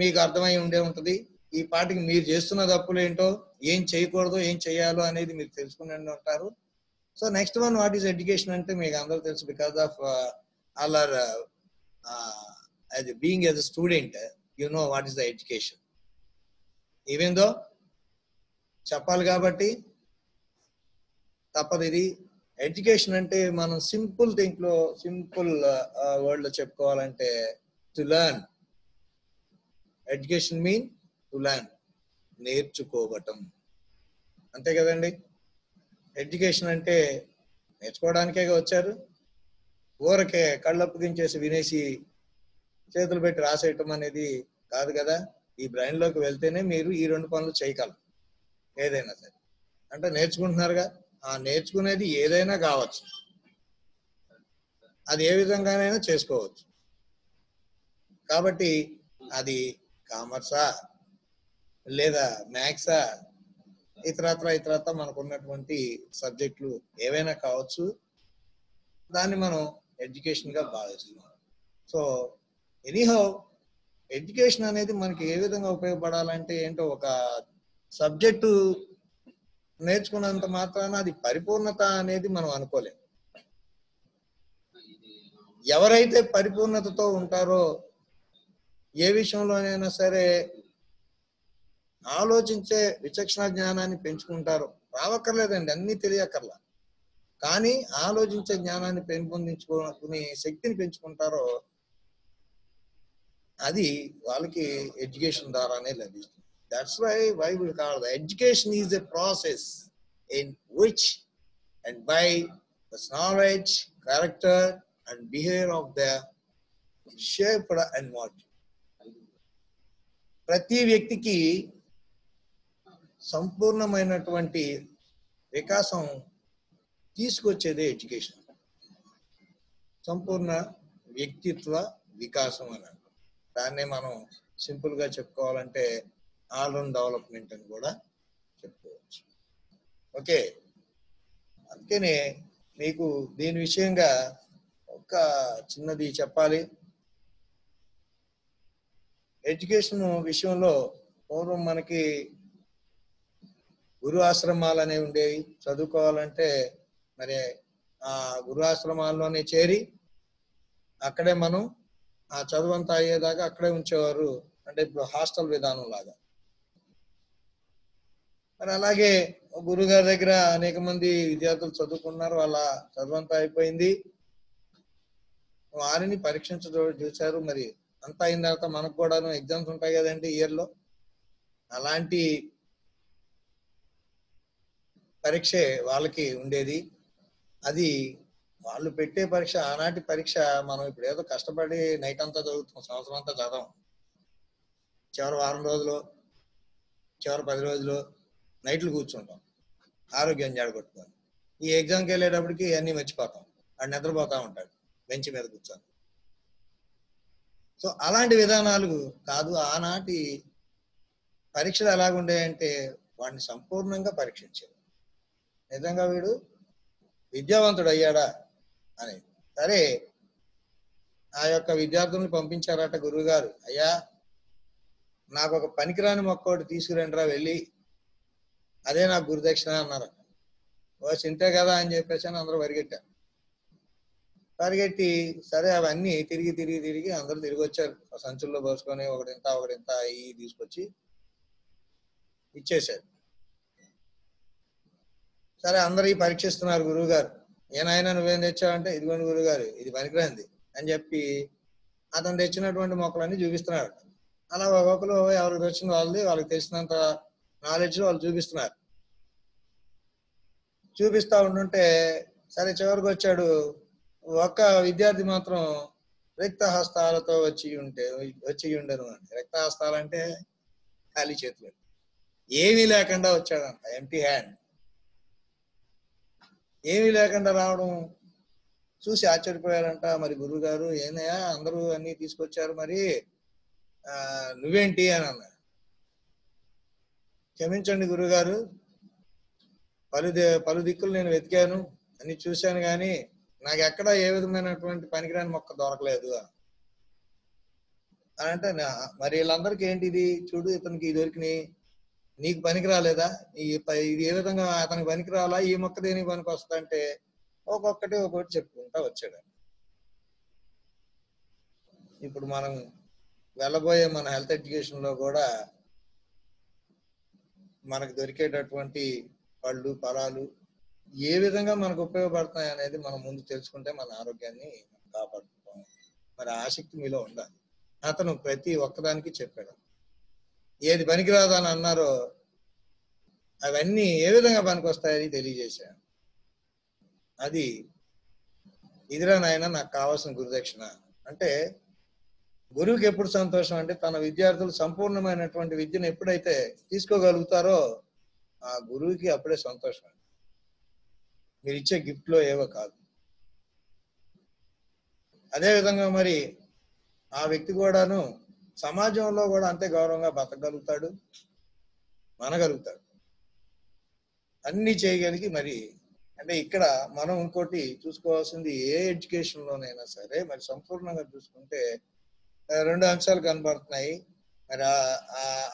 మీకు అర్థమై ఉండే ఉంటుంది. ఈ పాటికి మీరు చేస్తున్న తప్పులు ఏంటో, ఏం చేయకూడదు, ఏం చేయాలో అనేది మీరు తెలుసుకుని ఉంటారు. So next one, what is education అంటే మీకు అందరూ తెలుసు. Because of all are being as a student, you know what is the education. Even though చెప్పాలి కాబట్టి తప్పదు. ఇది ఎడ్యుకేషన్ అంటే మనం సింపుల్ థింక్ లో, సింపుల్ వర్డ్ లో చెప్పుకోవాలంటే to learn. Education mean to learn, నేర్చుకోవటం, అంతే కదండి. ఎడ్యుకేషన్ అంటే నేర్చుకోవడానికే వచ్చారు, ఊరకే కళ్ళప్పగించేసి వినేసి చేతులు పెట్టి రాసేయటం అనేది కాదు కదా. ఈ బ్రెయిన్ లోకి వెళ్తేనే మీరు ఈ రెండు పనులు చేయగలరు, ఏదైనా సరే. అంటే నేర్చుకుంటున్నారుగా, ఆ నేర్చుకునేది ఏదైనా కావచ్చు, అది ఏ విధంగానైనా చేసుకోవచ్చు. కాబట్టి అది కామర్సా లేదా మ్యాథ్సా, ఇతరత్ర మనకు ఉన్నటువంటి సబ్జెక్టులు ఏవైనా కావచ్చు, దాన్ని మనం ఎడ్యుకేషన్ గా భావిస్తున్నాం. సో ఎనీహౌ, ఎడ్యుకేషన్ అనేది మనకి ఏ విధంగా ఉపయోగపడాలంటే ఏంటో, ఒక సబ్జెక్టు నేర్చుకున్నంత మాత్రాన అది పరిపూర్ణత అనేది మనం అనుకోలేం. ఎవరైతే పరిపూర్ణతతో ఉంటారో, ఏ విషయంలోనైనా సరే ఆలోచించే విచక్షణ జ్ఞానాన్ని పెంచుకుంటారు. రావక్కర్లేదండి, అన్ని తెలియక్కర్లా, కానీ ఆలోచించే జ్ఞానాన్ని పెంపొందించుకునే శక్తిని పెంచుకుంటారో, అది వాళ్ళకి ఎడ్యుకేషన్ ద్వారానే లభిస్తుంది. That's why we call the education is a process in which and by the knowledge, character and behavior of the shaped and molded. ప్రతి వ్యక్తికి సంపూర్ణమైనటువంటి వికాసం తీసుకొచ్చేదే ఎడ్యుకేషన్. సంపూర్ణ వ్యక్తిత్వ వికాసం అని అంటాం. దాన్నే మనం సింపుల్ గా చెప్పుకోవాలంటే ఆల్రౌండ్ డెవలప్మెంట్ అని కూడా చెప్పుకోవచ్చు. ఓకే, అందుకనే మీకు దీని విషయంగా ఒక చిన్నది చెప్పాలి. ఎడ్యుకేషన్ విషయంలో పూర్వం మనకి గురు ఆశ్రమాలు అనేవి ఉండేవి. చదువుకోవాలంటే మరి ఆ గురు ఆశ్రమాల్లోనే చేరి అక్కడే మనం ఆ చదువంతా అయ్యేదాకా అక్కడే ఉంచేవారు. అంటే ఇప్పుడు హాస్టల్ విధానం లాగా. మరి అలాగే గురుగారి దగ్గర అనేక మంది విద్యార్థులు చదువుకున్నారు, వాళ్ళ చదువంతా అయిపోయింది, వారిని పరీక్షించ చూశారు. మరి అంతా అయిన తర్వాత మనకు కూడాను ఎగ్జామ్స్ ఉంటాయి కదండి ఇయర్ లో. అలాంటి పరీక్షే వాళ్ళకి ఉండేది. అది వాళ్ళు పెట్టే పరీక్ష, ఆనాటి పరీక్ష. మనం ఇప్పుడు ఏదో కష్టపడి నైట్ అంతా చదువుతాం, సంవత్సరం అంతా చదవం. చివరి వారం రోజులు, చివరి 10 రోజులు నైట్లు కూర్చుంటాం ఆరోగ్యం జాడగొట్టుకొని. ఈ ఎగ్జామ్కి వెళ్ళేటప్పటికి అన్ని మర్చిపోతాం, వాడు నిద్రపోతా ఉంటాడు బెంచ్ మీద కూర్చొని. సో అలాంటి విధానాలు కాదు. ఆనాటి పరీక్షలు ఎలాగుండేయంటే వాడిని సంపూర్ణంగా పరీక్షించారు. నిజంగా వీడు విద్యావంతుడు అయ్యాడా అనేది. సరే, ఆ యొక్క విద్యార్థుల్ని పంపించారట గురువు గారు. అయ్యా, నాకు ఒక పనికిరాని మొక్క ఒకటి తీసుకురండిరా వెళ్ళి అదే నాకు గురుదక్షిణ అన్నారు. ఓ చింతే కదా అని చెప్పేసి అని అందరూ పరిగెట్టారు. పరిగెట్టి సరే అవన్నీ తిరిగి తిరిగి తిరిగి అందరూ తిరిగి వచ్చారు. సంచుల్లో పోసుకొని ఒకడింత అవి తీసుకొచ్చి ఇచ్చేశారు. సరే అందరూ పరీక్షిస్తున్నారు గురువు గారు. ఏనాయన నువ్వేం తెచ్చావంటే ఇదిగోండి గురువు గారు ఇది పనికిరాంది అని చెప్పి అతను తెచ్చినటువంటి మొక్కలన్నీ చూపిస్తున్నాడు. అలా ఒక్కొక్కరు ఎవరికి వచ్చిన వాళ్ళకి తెలిసినంత నాలెడ్జ్ వాళ్ళు చూపిస్తున్నారు. చూపిస్తా ఉంటుంటే సరే చివరికి వచ్చాడు. ఒక్క విద్యార్థి మాత్రం రిక్త హస్తాలతో వచ్చి ఉండను అండి. రిక్త హస్తాలంటే ఖాళీ చేతులు, ఏమీ లేకుండా వచ్చాడంట. Empty hand. ఏమీ లేకుండా రావడం చూసి ఆశ్చర్యపోయారంట. మరి గురువు గారు ఏనయ్యా అందరూ అన్ని తీసుకొచ్చారు, మరి నువ్వేంటి అని అన్నారు. క్షమించండి గురువుగారు, పలు దిక్కులు నేను వెతికాను, అన్ని చూశాను, కానీ నాకు ఎక్కడ ఏ విధమైనటువంటి పనికిరాని మొక్క దొరకలేదు అని అంటే, మరి వీళ్ళందరికీ ఏంటిది చూడు, ఇతనికి ఇది దొరికినాయి, నీకు పనికి రాలేదా, ఇది ఏ విధంగా అతనికి పనికి రాలా, ఈ మొక్క దేనికి పనికి వస్తుందంటే ఒక్కొక్కటి చెప్పుకుంటా వచ్చాడు. ఇప్పుడు మనం వెళ్ళబోయే మన హెల్త్ ఎడ్యుకేషన్ లో కూడా మనకు దొరికేటటువంటి పళ్ళు ఫలాలు ఏ విధంగా మనకు ఉపయోగపడుతున్నాయి అనేది మనం ముందు తెలుసుకుంటే మన ఆరోగ్యాన్ని కాపాడుకుంటాం. మరి ఆసక్తి మీలో ఉండాలి. అతను ప్రతి ఒక్కదానికి చెప్పాడు. ఏది పనికిరాదు అని అన్నారో అవన్నీ ఏ విధంగా పనికొస్తాయని తెలియజేశాడు. అది ఇదిరా నాయన నాకు కావాల్సిన గురుదక్షిణ అంటే, గురువుకి ఎప్పుడు సంతోషం అంటే తన విద్యార్థులు సంపూర్ణమైనటువంటి విద్యను ఎప్పుడైతే తీసుకోగలుగుతారో ఆ గురువుకి అప్పుడే సంతోషం. మీరు ఇచ్చే గిఫ్ట్లో ఏవో కాదు. అదే విధంగా మరి ఆ వ్యక్తి కూడాను సమాజంలో కూడా అంతే గౌరవంగా బతకగలుగుతాడు, మనగలుగుతాడు, అన్ని చేయగలిగి. మరి అంటే ఇక్కడ మనం ఇంకోటి చూసుకోవాల్సింది, ఏ ఎడ్యుకేషన్ లోనైనా సరే మరి సంపూర్ణంగా చూసుకుంటే రెండు అంశాలు కనబడుతున్నాయి. మరి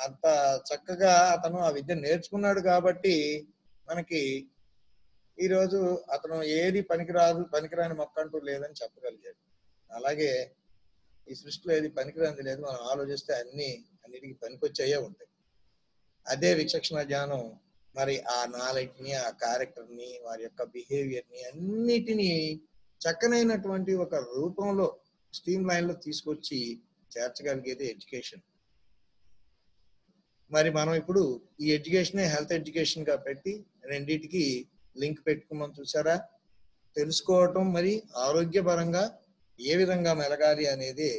అంత చక్కగా అతను ఆ విద్య నేర్చుకున్నాడు కాబట్టి మనకి ఈరోజు అతను ఏది పనికిరాని మొక్క అంటూ లేదని చెప్పగలిగాడు. అలాగే ఈ సృష్టిలో ఏది పనికిరాంది లేదు, మనం ఆలోచిస్తే అన్నిటికీ పనికొచ్చాయే ఉంటాయి. అదే విచక్షణ జ్ఞానం మరి ఆ నాలెడ్జ్ ని, ఆ క్యారెక్టర్ ని, వారి యొక్క బిహేవియర్ ని అన్నిటినీ చక్కనైనటువంటి ఒక రూపంలో స్ట్రీమ్ లైన్ లో తీసుకొచ్చి చేర్చగలిగేది ఎడ్యుకేషన్. మరి మనం ఇప్పుడు ఈ ఎడ్యుకేషన్ హెల్త్ ఎడ్యుకేషన్ గా పెట్టి రెండింటికి లింక్ పెట్టుకున్నాం. చూసారా? తెలుసుకోవటం మరి ఆరోగ్యపరంగా ఏ విధంగా మెలగాలి అనేది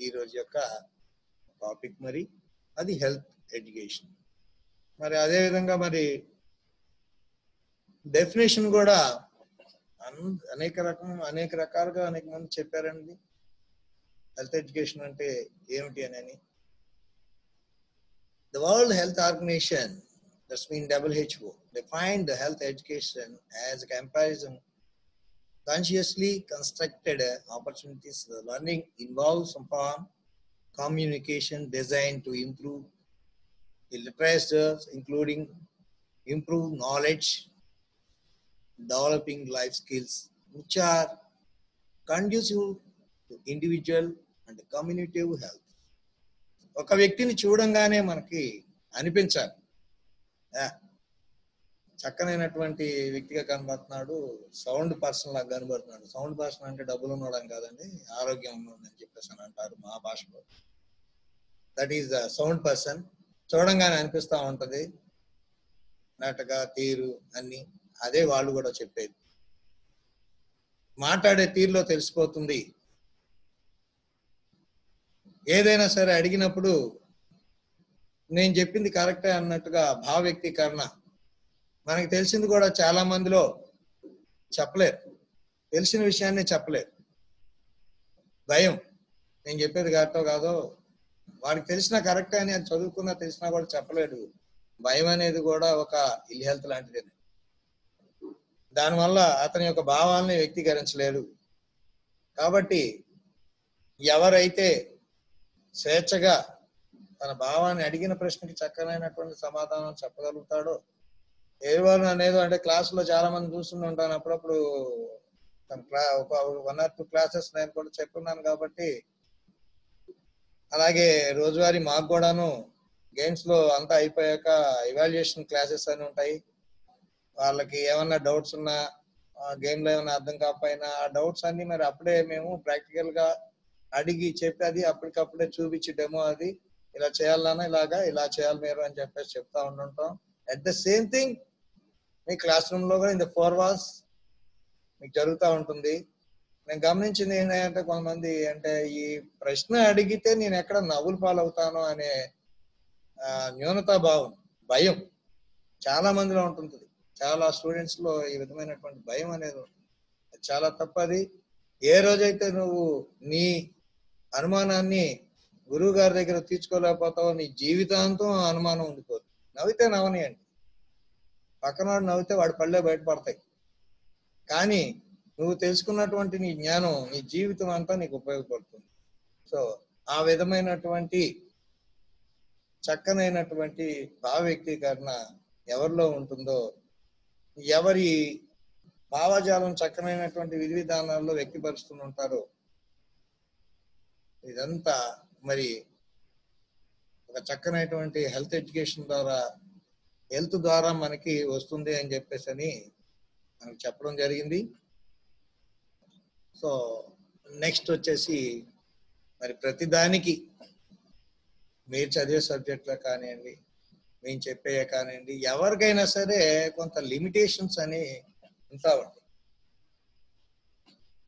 ఈ రోజు యొక్క టాపిక్. మరి అది హెల్త్ ఎడ్యుకేషన్. మరి అదే విధంగా మరి డెఫినేషన్ కూడా అనేక రకాలుగా అనేక మంది చెప్పారండి. హెల్త్ ఎడ్యుకేషన్ అంటే ఏమిటి అని. The World Health Organization, that's mean WHO, defined the health education as a comparison consciously constructed opportunities. The learning involves some form communication designed to improve the literacy, including improve knowledge, developing life skills which are conducive to individual and community health. ఒక వ్యక్తిని చూడంగానే మనకి అనిపించాలి, చక్కనైనటువంటి వ్యక్తిగా కనబడుతున్నాడు, sound person లాగా కనబడుతున్నాడు. సౌండ్ పర్సన్ అంటే డబ్బులు ఉండడం కాదండి, ఆరోగ్యం ఉన్నదని చెప్పేసి అని అంటారు మా భాషలో. That is the sound person. చూడంగానే అనిపిస్తూ ఉంటది, నటగా తీరు అన్ని. అదే వాళ్ళు కూడా చెప్పేది, మాట్లాడే తీరులో తెలిసిపోతుంది. ఏదైనా సరే అడిగినప్పుడు నేను చెప్పింది కరెక్టే అన్నట్టుగా భావ వ్యక్తీకరణ. మనకి తెలిసింది కూడా చాలా మందిలో చెప్పలేరు, తెలిసిన విషయాన్ని చెప్పలేరు. భయం, నేను చెప్పేది కరెక్టో కాదో, వాడికి తెలిసినా కరెక్టే అని, అది చదువుకున్నా తెలిసినా కూడా చెప్పలేడు. భయం అనేది కూడా ఒక ఇల్ హెల్త్ లాంటిదే. దానివల్ల అతని యొక్క భావాలని వ్యక్తీకరించలేడు. కాబట్టి ఎవరైతే స్వేచ్ఛగా తన భావాన్ని అడిగిన ప్రశ్నకి చక్కనైనటువంటి సమాధానం చెప్పగలుగుతాడో ఏవారు అనేది అంటే క్లాసులో చాలా మంది చూస్తూనే ఉంటాను అప్పుడప్పుడు. ఒక 1 or 2 క్లాసెస్ నేను కూడా చెప్పున్నాను కాబట్టి, అలాగే రోజువారీ మాకు కూడాను గేమ్స్ లో అంతా అయిపోయాక ఇవాల్యుయేషన్ క్లాసెస్ అని ఉంటాయి. వాళ్ళకి ఏమన్నా డౌట్స్ ఉన్నా, గేమ్ లో ఏమన్నా అర్థం కాకపోయినా ఆ డౌట్స్ అన్ని మరి అప్పుడే మేము ప్రాక్టికల్ గా అడిగి చెప్పి అది అప్పటికప్పుడే చూపించి డెమో అది ఇలా చేయాలన్నా ఇలా చేయాలి మీరు అని చెప్పేసి చెప్తా ఉంటుంటాం. అట్ ద సేమ్ థింగ్ మీ క్లాస్ రూమ్ లో కూడా ఇన్ ద 4 walls మీకు జరుగుతూ ఉంటుంది. నేను గమనించింది ఏంటంటే కొంతమంది అంటే ఈ ప్రశ్న అడిగితే నేను ఎక్కడ నవ్వులు పాలవుతానో అనే న్యూనతా భావం, భయం చాలా మందిలో ఉంటుంది. చాలా స్టూడెంట్స్ లో ఈ విధమైనటువంటి భయం అనేది ఉంటుంది. చాలా తప్పది. ఏ రోజైతే నువ్వు నీ అనుమానాన్ని గురువు గారి దగ్గర తీర్చుకోలేకపోతావో నీ జీవితాంతం అనుమానం ఉండిపోతుంది. నవ్వితే నవ్వనియండి, పక్కనవాడు నవ్వితే వాడి పళ్ళే బయటపడతాయి. కానీ నువ్వు తెలుసుకున్నటువంటి నీ జ్ఞానం నీ జీవితం అంతా నీకు ఉపయోగపడుతుంది. సో ఆ విధమైనటువంటి చక్కనైనటువంటి భావ వ్యక్తీకరణ ఎవరిలో ఉంటుందో, ఎవరి భావజాలం చక్కనైనటువంటి విధి విధానాల్లో వ్యక్తపరుస్తూ ఉంటారో, ఇదంతా మరి ఒక చక్కనైనటువంటి హెల్త్ ఎడ్యుకేషన్ ద్వారా, హెల్త్ ద్వారా మనకి వస్తుంది అని చెప్పేసి అని మనకు చెప్పడం జరిగింది. సో నెక్స్ట్ వచ్చేసి మరి ప్రతిదానికి మీరు చదివే సబ్జెక్ట్లో కానివ్వండి, మేము చెప్పే కానివ్వండి, ఎవరికైనా సరే కొంత లిమిటేషన్స్ అని ఉంటా ఉంటాయి.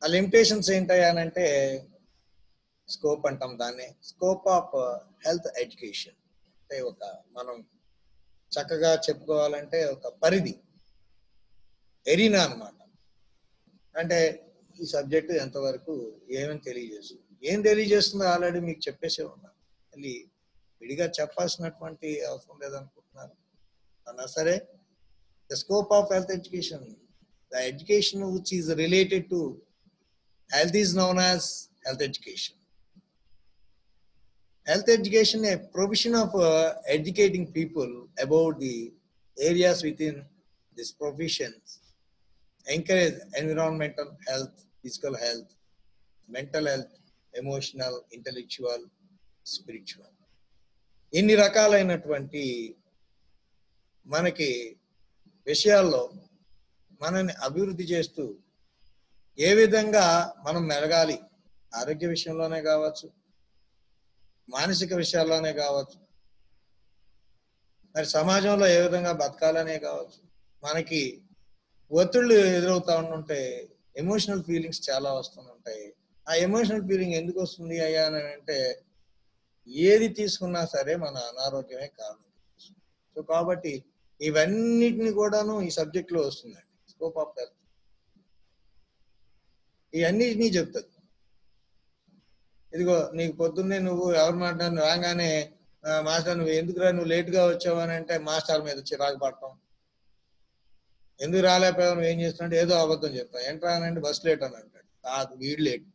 ఆ లిమిటేషన్స్ ఏంటంటే స్కోప్ అంటాం దాన్ని, స్కోప్ ఆఫ్ హెల్త్ ఎడ్యుకేషన్. అంటే ఒక మనం చక్కగా చెప్పుకోవాలంటే ఒక పరిధి, ఎరీనా అన్నమాట. అంటే ఈ సబ్జెక్టు ఎంతవరకు ఏమని తెలియజేస్తుంది, ఏం తెలియజేస్తుందో ఆల్రెడీ మీకు చెప్పేసే ఉన్నాను. మళ్ళీ విడిగా చెప్పాల్సినటువంటి అవసరం లేదనుకుంటున్నాను. అన్నా సరే the scope of health education, the education which is related to health is known as health education. Health education is a provision of educating people about the areas within these provisions, encourage environmental health, physical health, mental health, emotional, intellectual, spiritual. ఇన్ని రకాలైనటువంటి మనకి విషయాల్లో మనల్ని అభివృద్ధి చేస్తూ ఏ విధంగా మనం మెలగాలి, ఆరోగ్య విషయంలోనే కావచ్చు, మానసిక విషయాల్లోనే కావచ్చు, మరి సమాజంలో ఏ విధంగా బతకాలనే కావచ్చు. మనకి ఒత్తిళ్ళు ఎదురవుతా ఉంటుంటే ఎమోషనల్ ఫీలింగ్స్ చాలా వస్తుంటాయి. ఆ ఎమోషనల్ ఫీలింగ్ ఎందుకు వస్తుంది అయ్యా అని అంటే ఏది తీసుకున్నా సరే మన అనారోగ్యమే కారణం. సో కాబట్టి ఇవన్నిటిని కూడాను ఈ సబ్జెక్ట్ లో వస్తుందండి. స్కోప్ ఆఫ్ హెల్త్ ఇవన్నిటినీ చెప్తుంది. ఇదిగో నీకు పొద్దున్నే నువ్వు ఎవరు మాట్లాడిన రాగానే మాస్టర్ నువ్వు ఎందుకురా నువ్వు లేట్గా వచ్చావు అని అంటే మాస్టర్ మీద చిరాకు పడటం, ఎందుకు రాలేకపోయావు నువ్వు ఏం చేస్తున్నావు ఏదో అబద్ధం చెప్తావు. ఏంట్రా అని అంటే బస్ లేట్ అని అంటాడు, కాదు వీడు లేట్.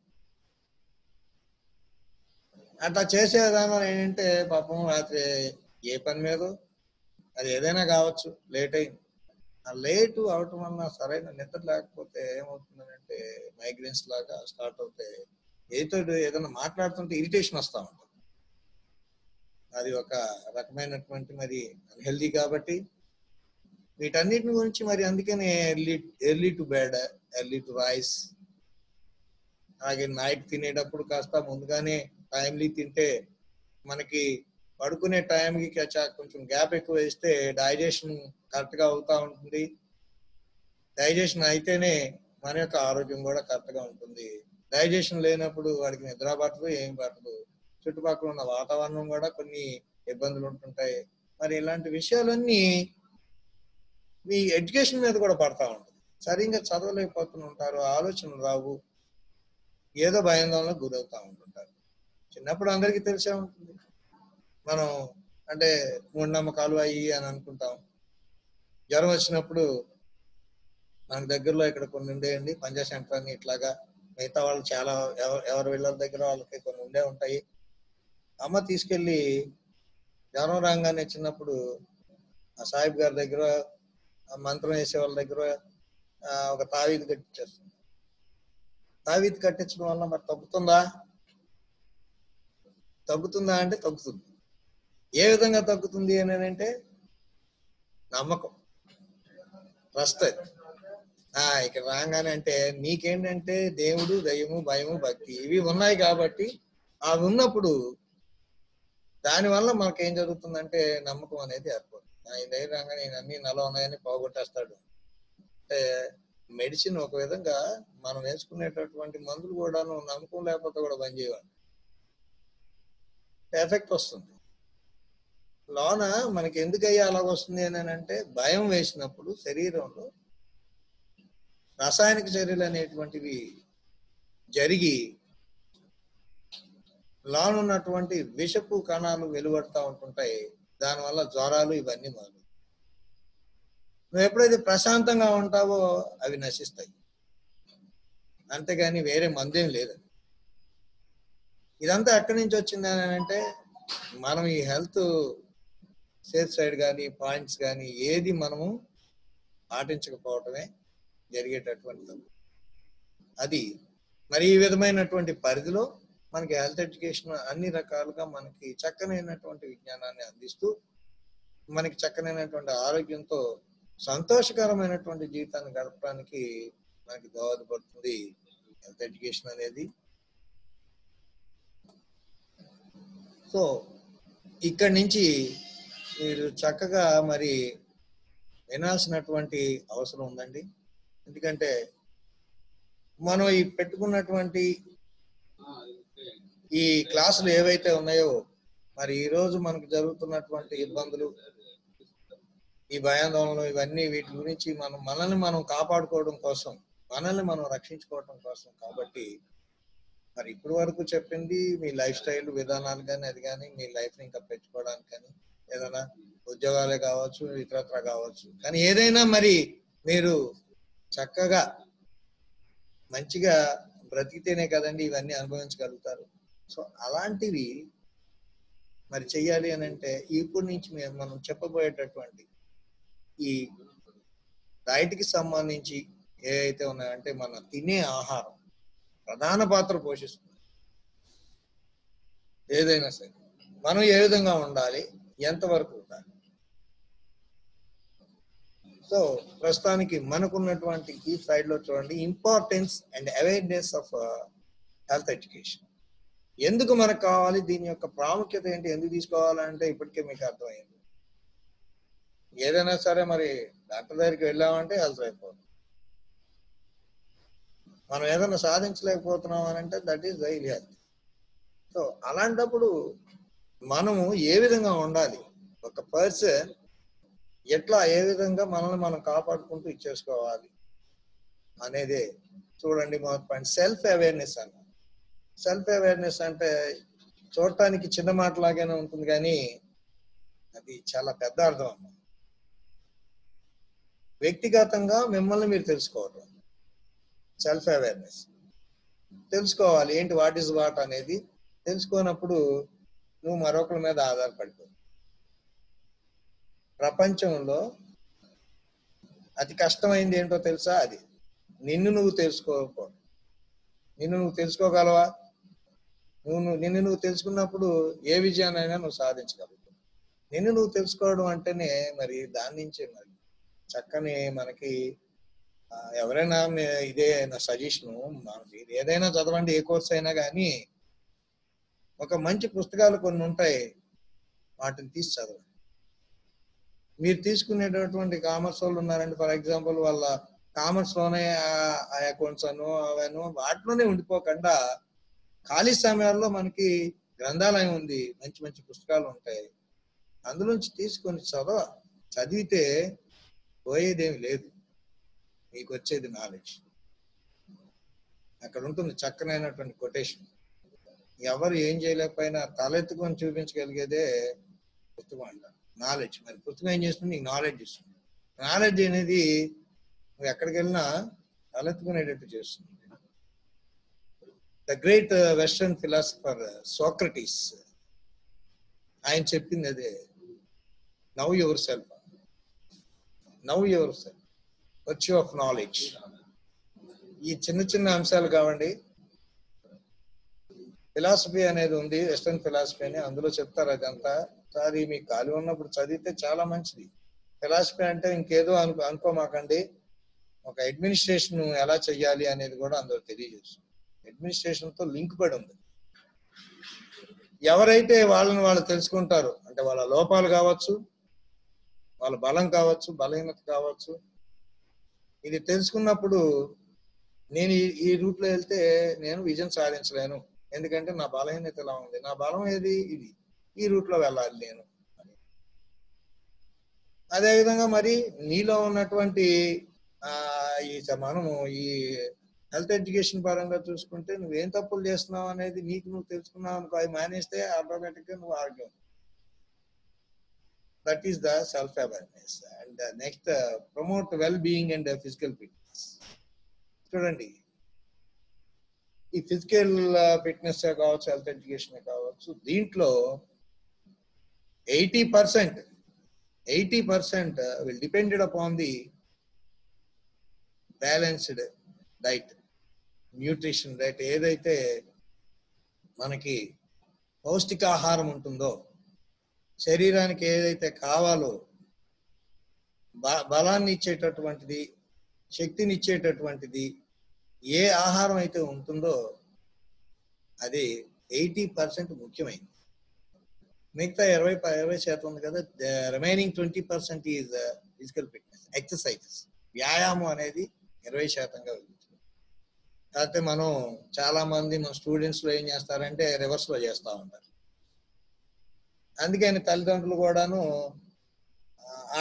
అట్లా చేసేదాని ఏంటంటే పాపం రాత్రి ఏ పని మీద అది ఏదైనా కావచ్చు లేట్ అయింది. ఆ లేటు అవటం వల్ల సరైన నిద్ర లేకపోతే ఏమవుతుందంటే మైగ్రేన్స్ లాగా స్టార్ట్ అవుతాయి. ఏదైనా మాట్లాడుతుంటే ఇరిటేషన్ వస్తూ ఉంటుంది. అది ఒక రకమైనటువంటి మరి అన్హెల్దీ. కాబట్టి వీటన్నిటిని గురించి మరి అందుకనే early to bed, early to rice, అలాగే నైట్ తినేటప్పుడు కాస్త ముందుగానే టైమ్లీ తింటే మనకి పడుకునే టైంకి కొంచెం గ్యాప్ ఎక్కువ వేస్తే డైజెషన్ కరెక్ట్ గా అవుతా ఉంటుంది. డైజెషన్ అయితేనే మన యొక్క ఆరోగ్యం కూడా కరెక్ట్ గా ఉంటుంది. డైజెషన్ లేనప్పుడు వాడికి నిద్ర పట్టదు, ఏం పట్టదు. చుట్టుపక్కల ఉన్న వాతావరణం కూడా కొన్ని ఇబ్బందులు ఉంటుంటాయి. మరి ఇలాంటి విషయాలన్నీ మీ ఎడ్యుకేషన్ మీద కూడా పడతా ఉంటుంది. సరిగ్గా చదవలేకపోతుంటారు, ఆలోచనలు రావు, ఏదో భయాందోళనకు గురవుతా ఉంటుంటారు. చిన్నప్పుడు అందరికీ తెలిసే ఉంటుంది. మనం అంటే మూఢనమ్మకాలు అయ్యి అని అనుకుంటాం. జ్వరం వచ్చినప్పుడు మనకు దగ్గరలో ఇక్కడ కొన్ని ఉండేయండి, పంజా సెంటర్ అని, ఇట్లాగా మిగతా వాళ్ళు చాలా ఎవరి వీళ్ళ దగ్గర వాళ్ళకి కొన్ని ఉండే ఉంటాయి. అమ్మ తీసుకెళ్ళి జ్వరం రాగానే చిన్నప్పుడు ఆ సాహిబ్ గారి దగ్గర ఆ మంత్రం వేసే వాళ్ళ దగ్గర ఒక తావీది కట్టించేస్తుంది. తావీది కట్టించడం వల్ల మరి తగ్గుతుందా? తగ్గుతుందా అంటే తగ్గుతుంది. ఏ విధంగా తగ్గుతుంది అని అంటే నమ్మకం, ట్రస్ట్. ఇక్కడ రాగానే అంటే నీకేంటంటే దేవుడు, దయ్యము, భయము, భక్తి ఇవి ఉన్నాయి కాబట్టి అవి ఉన్నప్పుడు దానివల్ల మనకేం జరుగుతుందంటే నమ్మకం అనేది ఏర్పడుతుంది. ఈ దగ్గర రాగానే నేను అన్ని నల్ల ఉన్నాయని పోగొట్టేస్తాడు అంటే మెడిసిన్ ఒక విధంగా మనం వేసుకునేటటువంటి మందులు కూడాను నమ్మకం లేకపోతే కూడా పనిచేయవాలి, ఎఫెక్ట్ వస్తుంది. లోన మనకి ఎందుకయ్యా అలాగ వస్తుంది అని అంటే భయం వేసినప్పుడు శరీరంలో రసాయనిక చర్యలు అనేటువంటివి జరిగి లోన ఉన్నటువంటి విషపు కణాలు వెలువడతా ఉంటుంటాయి. దానివల్ల జ్వరాలు ఇవన్నీ మొదలు. నువ్వు ఎప్పుడైతే ప్రశాంతంగా ఉంటావో అవి నశిస్తాయి, అంతేగాని వేరే మందేం లేదు. ఇదంతా ఎక్కడి నుంచి వచ్చింది అని అంటే మనం ఈ హెల్త్ సేఫ్ సైడ్ కానీ పాయింట్స్ కానీ ఏది మనము పాటించకపోవటమే జరిగేటటువంటి అది. మరి ఈ విధమైనటువంటి పరిధిలో మనకి హెల్త్ ఎడ్యుకేషన్ అన్ని రకాలుగా మనకి చక్కనైనటువంటి విజ్ఞానాన్ని అందిస్తూ మనకి చక్కనైనటువంటి ఆరోగ్యంతో సంతోషకరమైనటువంటి జీవితాన్ని గడపడానికి మనకి దోహదపడుతుంది హెల్త్ ఎడ్యుకేషన్ అనేది. సో ఇక్కడి నుంచి మీరు చక్కగా మరి వినాల్సినటువంటి అవసరం ఉందండి. ఎందుకంటే మనం ఈ పెట్టుకున్నటువంటి ఈ క్లాసులు ఏవైతే ఉన్నాయో మరి ఈ రోజు మనకు జరుగుతున్నటువంటి ఇబ్బందులు, ఈ భయాందోళనలు, ఇవన్నీ వీటి గురించి మనల్ని మనం కాపాడుకోవడం కోసం, మనల్ని మనం రక్షించుకోవడం కోసం. కాబట్టి మరి ఇప్పటి వరకు చెప్పింది మీ లైఫ్ స్టైల్ విధానాలు కానీ అది కానీ మీ లైఫ్ని ఇంకా పెంచుకోవడానికి కానీ ఏదైనా ఉద్యోగాలే కావచ్చు, ఇతరత్ర కావచ్చు, కానీ ఏదైనా మరి మీరు చక్కగా మంచిగా బ్రతికితేనే కదండి ఇవన్నీ అనుభవించగలుగుతారు. సో అలాంటివి మరి చెయ్యాలి అని అంటే ఇప్పటి నుంచి మనం చెప్పబోయేటటువంటి ఈ డైట్కి సంబంధించి ఏవైతే ఉన్నాయంటే మనం తినే ఆహారం ప్రధాన పాత్ర పోషిస్తుంది. ఏదైనా సరే మనం ఏ విధంగా ఉండాలి, ఎంతవరకు ఉండాలి. సో ప్రస్తుతానికి మనకున్నటువంటి ఈ సైడ్ లో చూడండి, importance and awareness of health education. ఎందుకు మనకు కావాలి, దీని యొక్క ప్రాముఖ్యత ఏంటి, ఎందుకు తీసుకోవాలంటే ఇప్పటికే మీకు అర్థమైంది. ఏదైనా సరే మరి డాక్టర్ దగ్గరికి వెళ్ళామంటే హెల్త్ అయిపోతుంది. మనం ఏదైనా సాధించలేకపోతున్నాం అని అంటే that is very health. So అలాంటప్పుడు మనము ఏ విధంగా ఉండాలి, ఒక పర్సన్ ఎట్లా ఏ విధంగా మనల్ని మనం కాపాడుకుంటూ ఇచ్చేసుకోవాలి అనేదే చూడండి. మొదటి పాయింట్ సెల్ఫ్ అవేర్నెస్ అన్న. సెల్ఫ్ అవేర్నెస్ అంటే చూడటానికి చిన్న మాటలాగానే ఉంటుంది కానీ అది చాలా పెద్ద అర్థం అన్న. వ్యక్తిగతంగా మిమ్మల్ని మీరు తెలుసుకోవటం సెల్ఫ్ అవేర్నెస్. తెలుసుకోవాలి ఏంటి, వాట్ ఈజ్ వాట్ అనేది. తెలుసుకోనప్పుడు నువ్వు మరొకరి మీద ఆధారపడిపోవు. ప్రపంచంలో అతి కష్టమైంది ఏంటో తెలుసా? అది నిన్ను నువ్వు తెలుసుకోకపోవడం. నిన్ను నువ్వు తెలుసుకోగలవా? నిన్ను నువ్వు తెలుసుకున్నప్పుడు ఏ విజయాన్నైనా నువ్వు సాధించగలుగుతావు. నిన్ను నువ్వు తెలుసుకోవడం అంటేనే మరి దాని నుంచే మరి చక్కని మనకి ఎవరైనా ఇదే నా సజెషను, ఏదైనా చదవండి, ఏ కోర్స్ అయినా కానీ ఒక మంచి పుస్తకాలు కొన్ని ఉంటాయి, వాటిని తీసి చదవండి. మీరు తీసుకునేటటువంటి కామర్స్ వాళ్ళు ఉన్నారండి, ఫర్ ఎగ్జాంపుల్ వాళ్ళ కామర్స్ లోనే ఆ అకౌంట్స్ అను అవను వాటిలోనే ఉండిపోకుండా ఖాళీ సమయాల్లో మనకి గ్రంథాలయం ఉంది, మంచి మంచి పుస్తకాలు ఉంటాయి, అందులోంచి తీసుకొని చదివితే పోయేదేమి లేదు, మీకు వచ్చేది నాలెడ్జ్. అక్కడ ఉంటుంది చక్కనైనటువంటి కొటేషన్. ఎవరు ఏం చేయలేకపోయినా తలెత్తుకొని చూపించగలిగేదే పుస్తకం అంటారు, నాలెడ్జ్. మరి పుస్తకం ఏం చేస్తుంది, నీకు నాలెడ్జ్ ఇస్తుంది. నాలెడ్జ్ అనేది నువ్వు ఎక్కడికి వెళ్ళినా తలెత్తుకునేటట్టు చేస్తుంది. The great western philosopher Socrates ఆయన చెప్పింది అదే, now your self. Now your self, virtue of knowledge. ఈ చిన్న చిన్న అంశాలు కావండి. ఫిలాసఫీ అనేది ఉంది, వెస్టర్న్ ఫిలాసఫీ అని, అందులో చెప్తారు అదంతా. సారీ మీకు ఖాళీ ఉన్నప్పుడు చదివితే చాలా మంచిది. ఫిలాసఫీ అంటే ఇంకేదో అనుకోమాకండి. ఒక అడ్మినిస్ట్రేషన్ ఎలా చెయ్యాలి అనేది కూడా అందులో తెలియజేస్తుంది. అడ్మినిస్ట్రేషన్ తో లింక్ పడి ఉంది. ఎవరైతే వాళ్ళని వాళ్ళు తెలుసుకుంటారో, అంటే వాళ్ళ లోపాలు కావచ్చు, వాళ్ళ బలం కావచ్చు, బలహీనత కావచ్చు, ఇది తెలుసుకున్నప్పుడు నేను ఈ రూట్ లో వెళ్తే నేను విజయం సాధించలేను, ఎందుకంటే నా బలహీనత ఎలా ఉంది, నా బలం ఏది, ఇది, ఈ రూట్ లో వెళ్ళాలి నేను. అదేవిధంగా మరి నీలో ఉన్నటువంటి ఈ మనము ఈ హెల్త్ ఎడ్యుకేషన్ పరంగా చూసుకుంటే నువ్వేం తప్పులు చేస్తున్నావు అనేది నీకు నువ్వు తెలుసుకున్నావు అనుకో, అవి మానేస్తే ఆటోమేటిక్ గా నువ్వు ఆరోగ్యం. That is the self awareness. And next, promote well being and physical fitness. చూడండి, ఈ ఫిజికల్ ఫిట్నెస్ కావచ్చు, హెల్త్ ఎడ్యుకేషన్ కావచ్చు, దీంట్లో 80% will depended upon the balanced diet, nutrition diet. ఏదైతే మనకి పౌష్టికాహారం ఉంటుందో, శరీరానికి ఏదైతే కావాలో, బలాన్ని ఇచ్చేటటువంటిది, శక్తిని ఇచ్చేటటువంటిది ఏ ఆహారం అయితే ఉంటుందో అది 80% ముఖ్యమైనది. మిగతా 20% ఉంది కదా, remaining 20% is physical fitness, exercises, వ్యాయామం అనేది 20%గా వెళ్తుంది. కాకపోతే మనం చాలా మంది మన స్టూడెంట్స్ లో ఏం చేస్తారంటే రివర్స్ లో చేస్తూ ఉంటారు. అందుకని తల్లిదండ్రులు కూడాను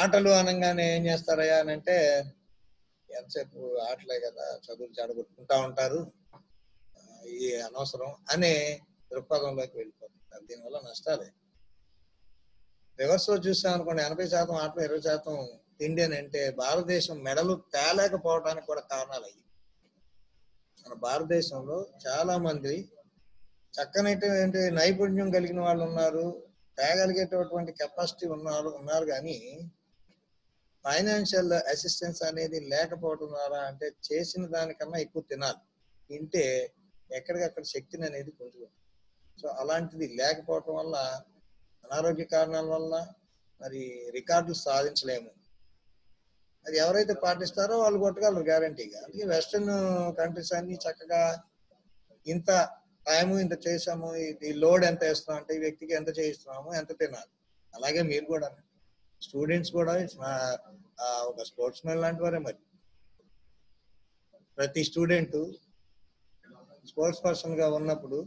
ఆటలు అనగానే ఏం చేస్తారయ్యా అని అంటే, ఎంతసేపు ఆటలే కదా, చదువులు చెడగొట్టుకుంటా ఉంటారు, ఇది అనవసరం అనే దృక్పథంలోకి వెళ్ళిపోతుంటారు. దీనివల్ల నష్టాలే. రివర్స్ లో చూసాం అనుకోండి, 80% ఆటలు, 20% తిండి అని అంటే భారతదేశం మెడలు తేలేకపోవడానికి కూడా కారణాలు అయ్యి. మన భారతదేశంలో చాలా మంది చక్కనైతే నైపుణ్యం కలిగిన వాళ్ళు ఉన్నారు, తేగలిగేటటువంటి కెపాసిటీ ఉన్నారు కానీ ఫైనాన్షియల్ అసిస్టెన్స్ అనేది లేకపోవడం ద్వారా, అంటే చేసిన దానికన్నా ఎక్కువ తినాలి, తింటే ఎక్కడికక్కడ శక్తిని అనేది పొందుతుంది. సో అలాంటిది లేకపోవటం వల్ల, అనారోగ్య కారణాల వల్ల మరి రికార్డులు సాధించలేము. అది ఎవరైతే పాటిస్తారో వాళ్ళు కొట్టగలరు గ్యారంటీగా. అందుకే వెస్టర్న్ కంట్రీస్ అన్ని చక్కగా ఇంత టైము ఇంత చేసాము, ఈ లోడ్ ఎంత వేస్తున్నాం అంటే ఈ వ్యక్తికి ఎంత చేయిస్తున్నాము, ఎంత తినాలి. అలాగే మీరు కూడా, స్టూడెంట్స్ కూడా ఒక స్పోర్ట్స్ మెన్ లాంటి వారే. మరి ప్రతి స్టూడెంట్ స్పోర్ట్స్ పర్సన్ గా ఉన్నప్పుడు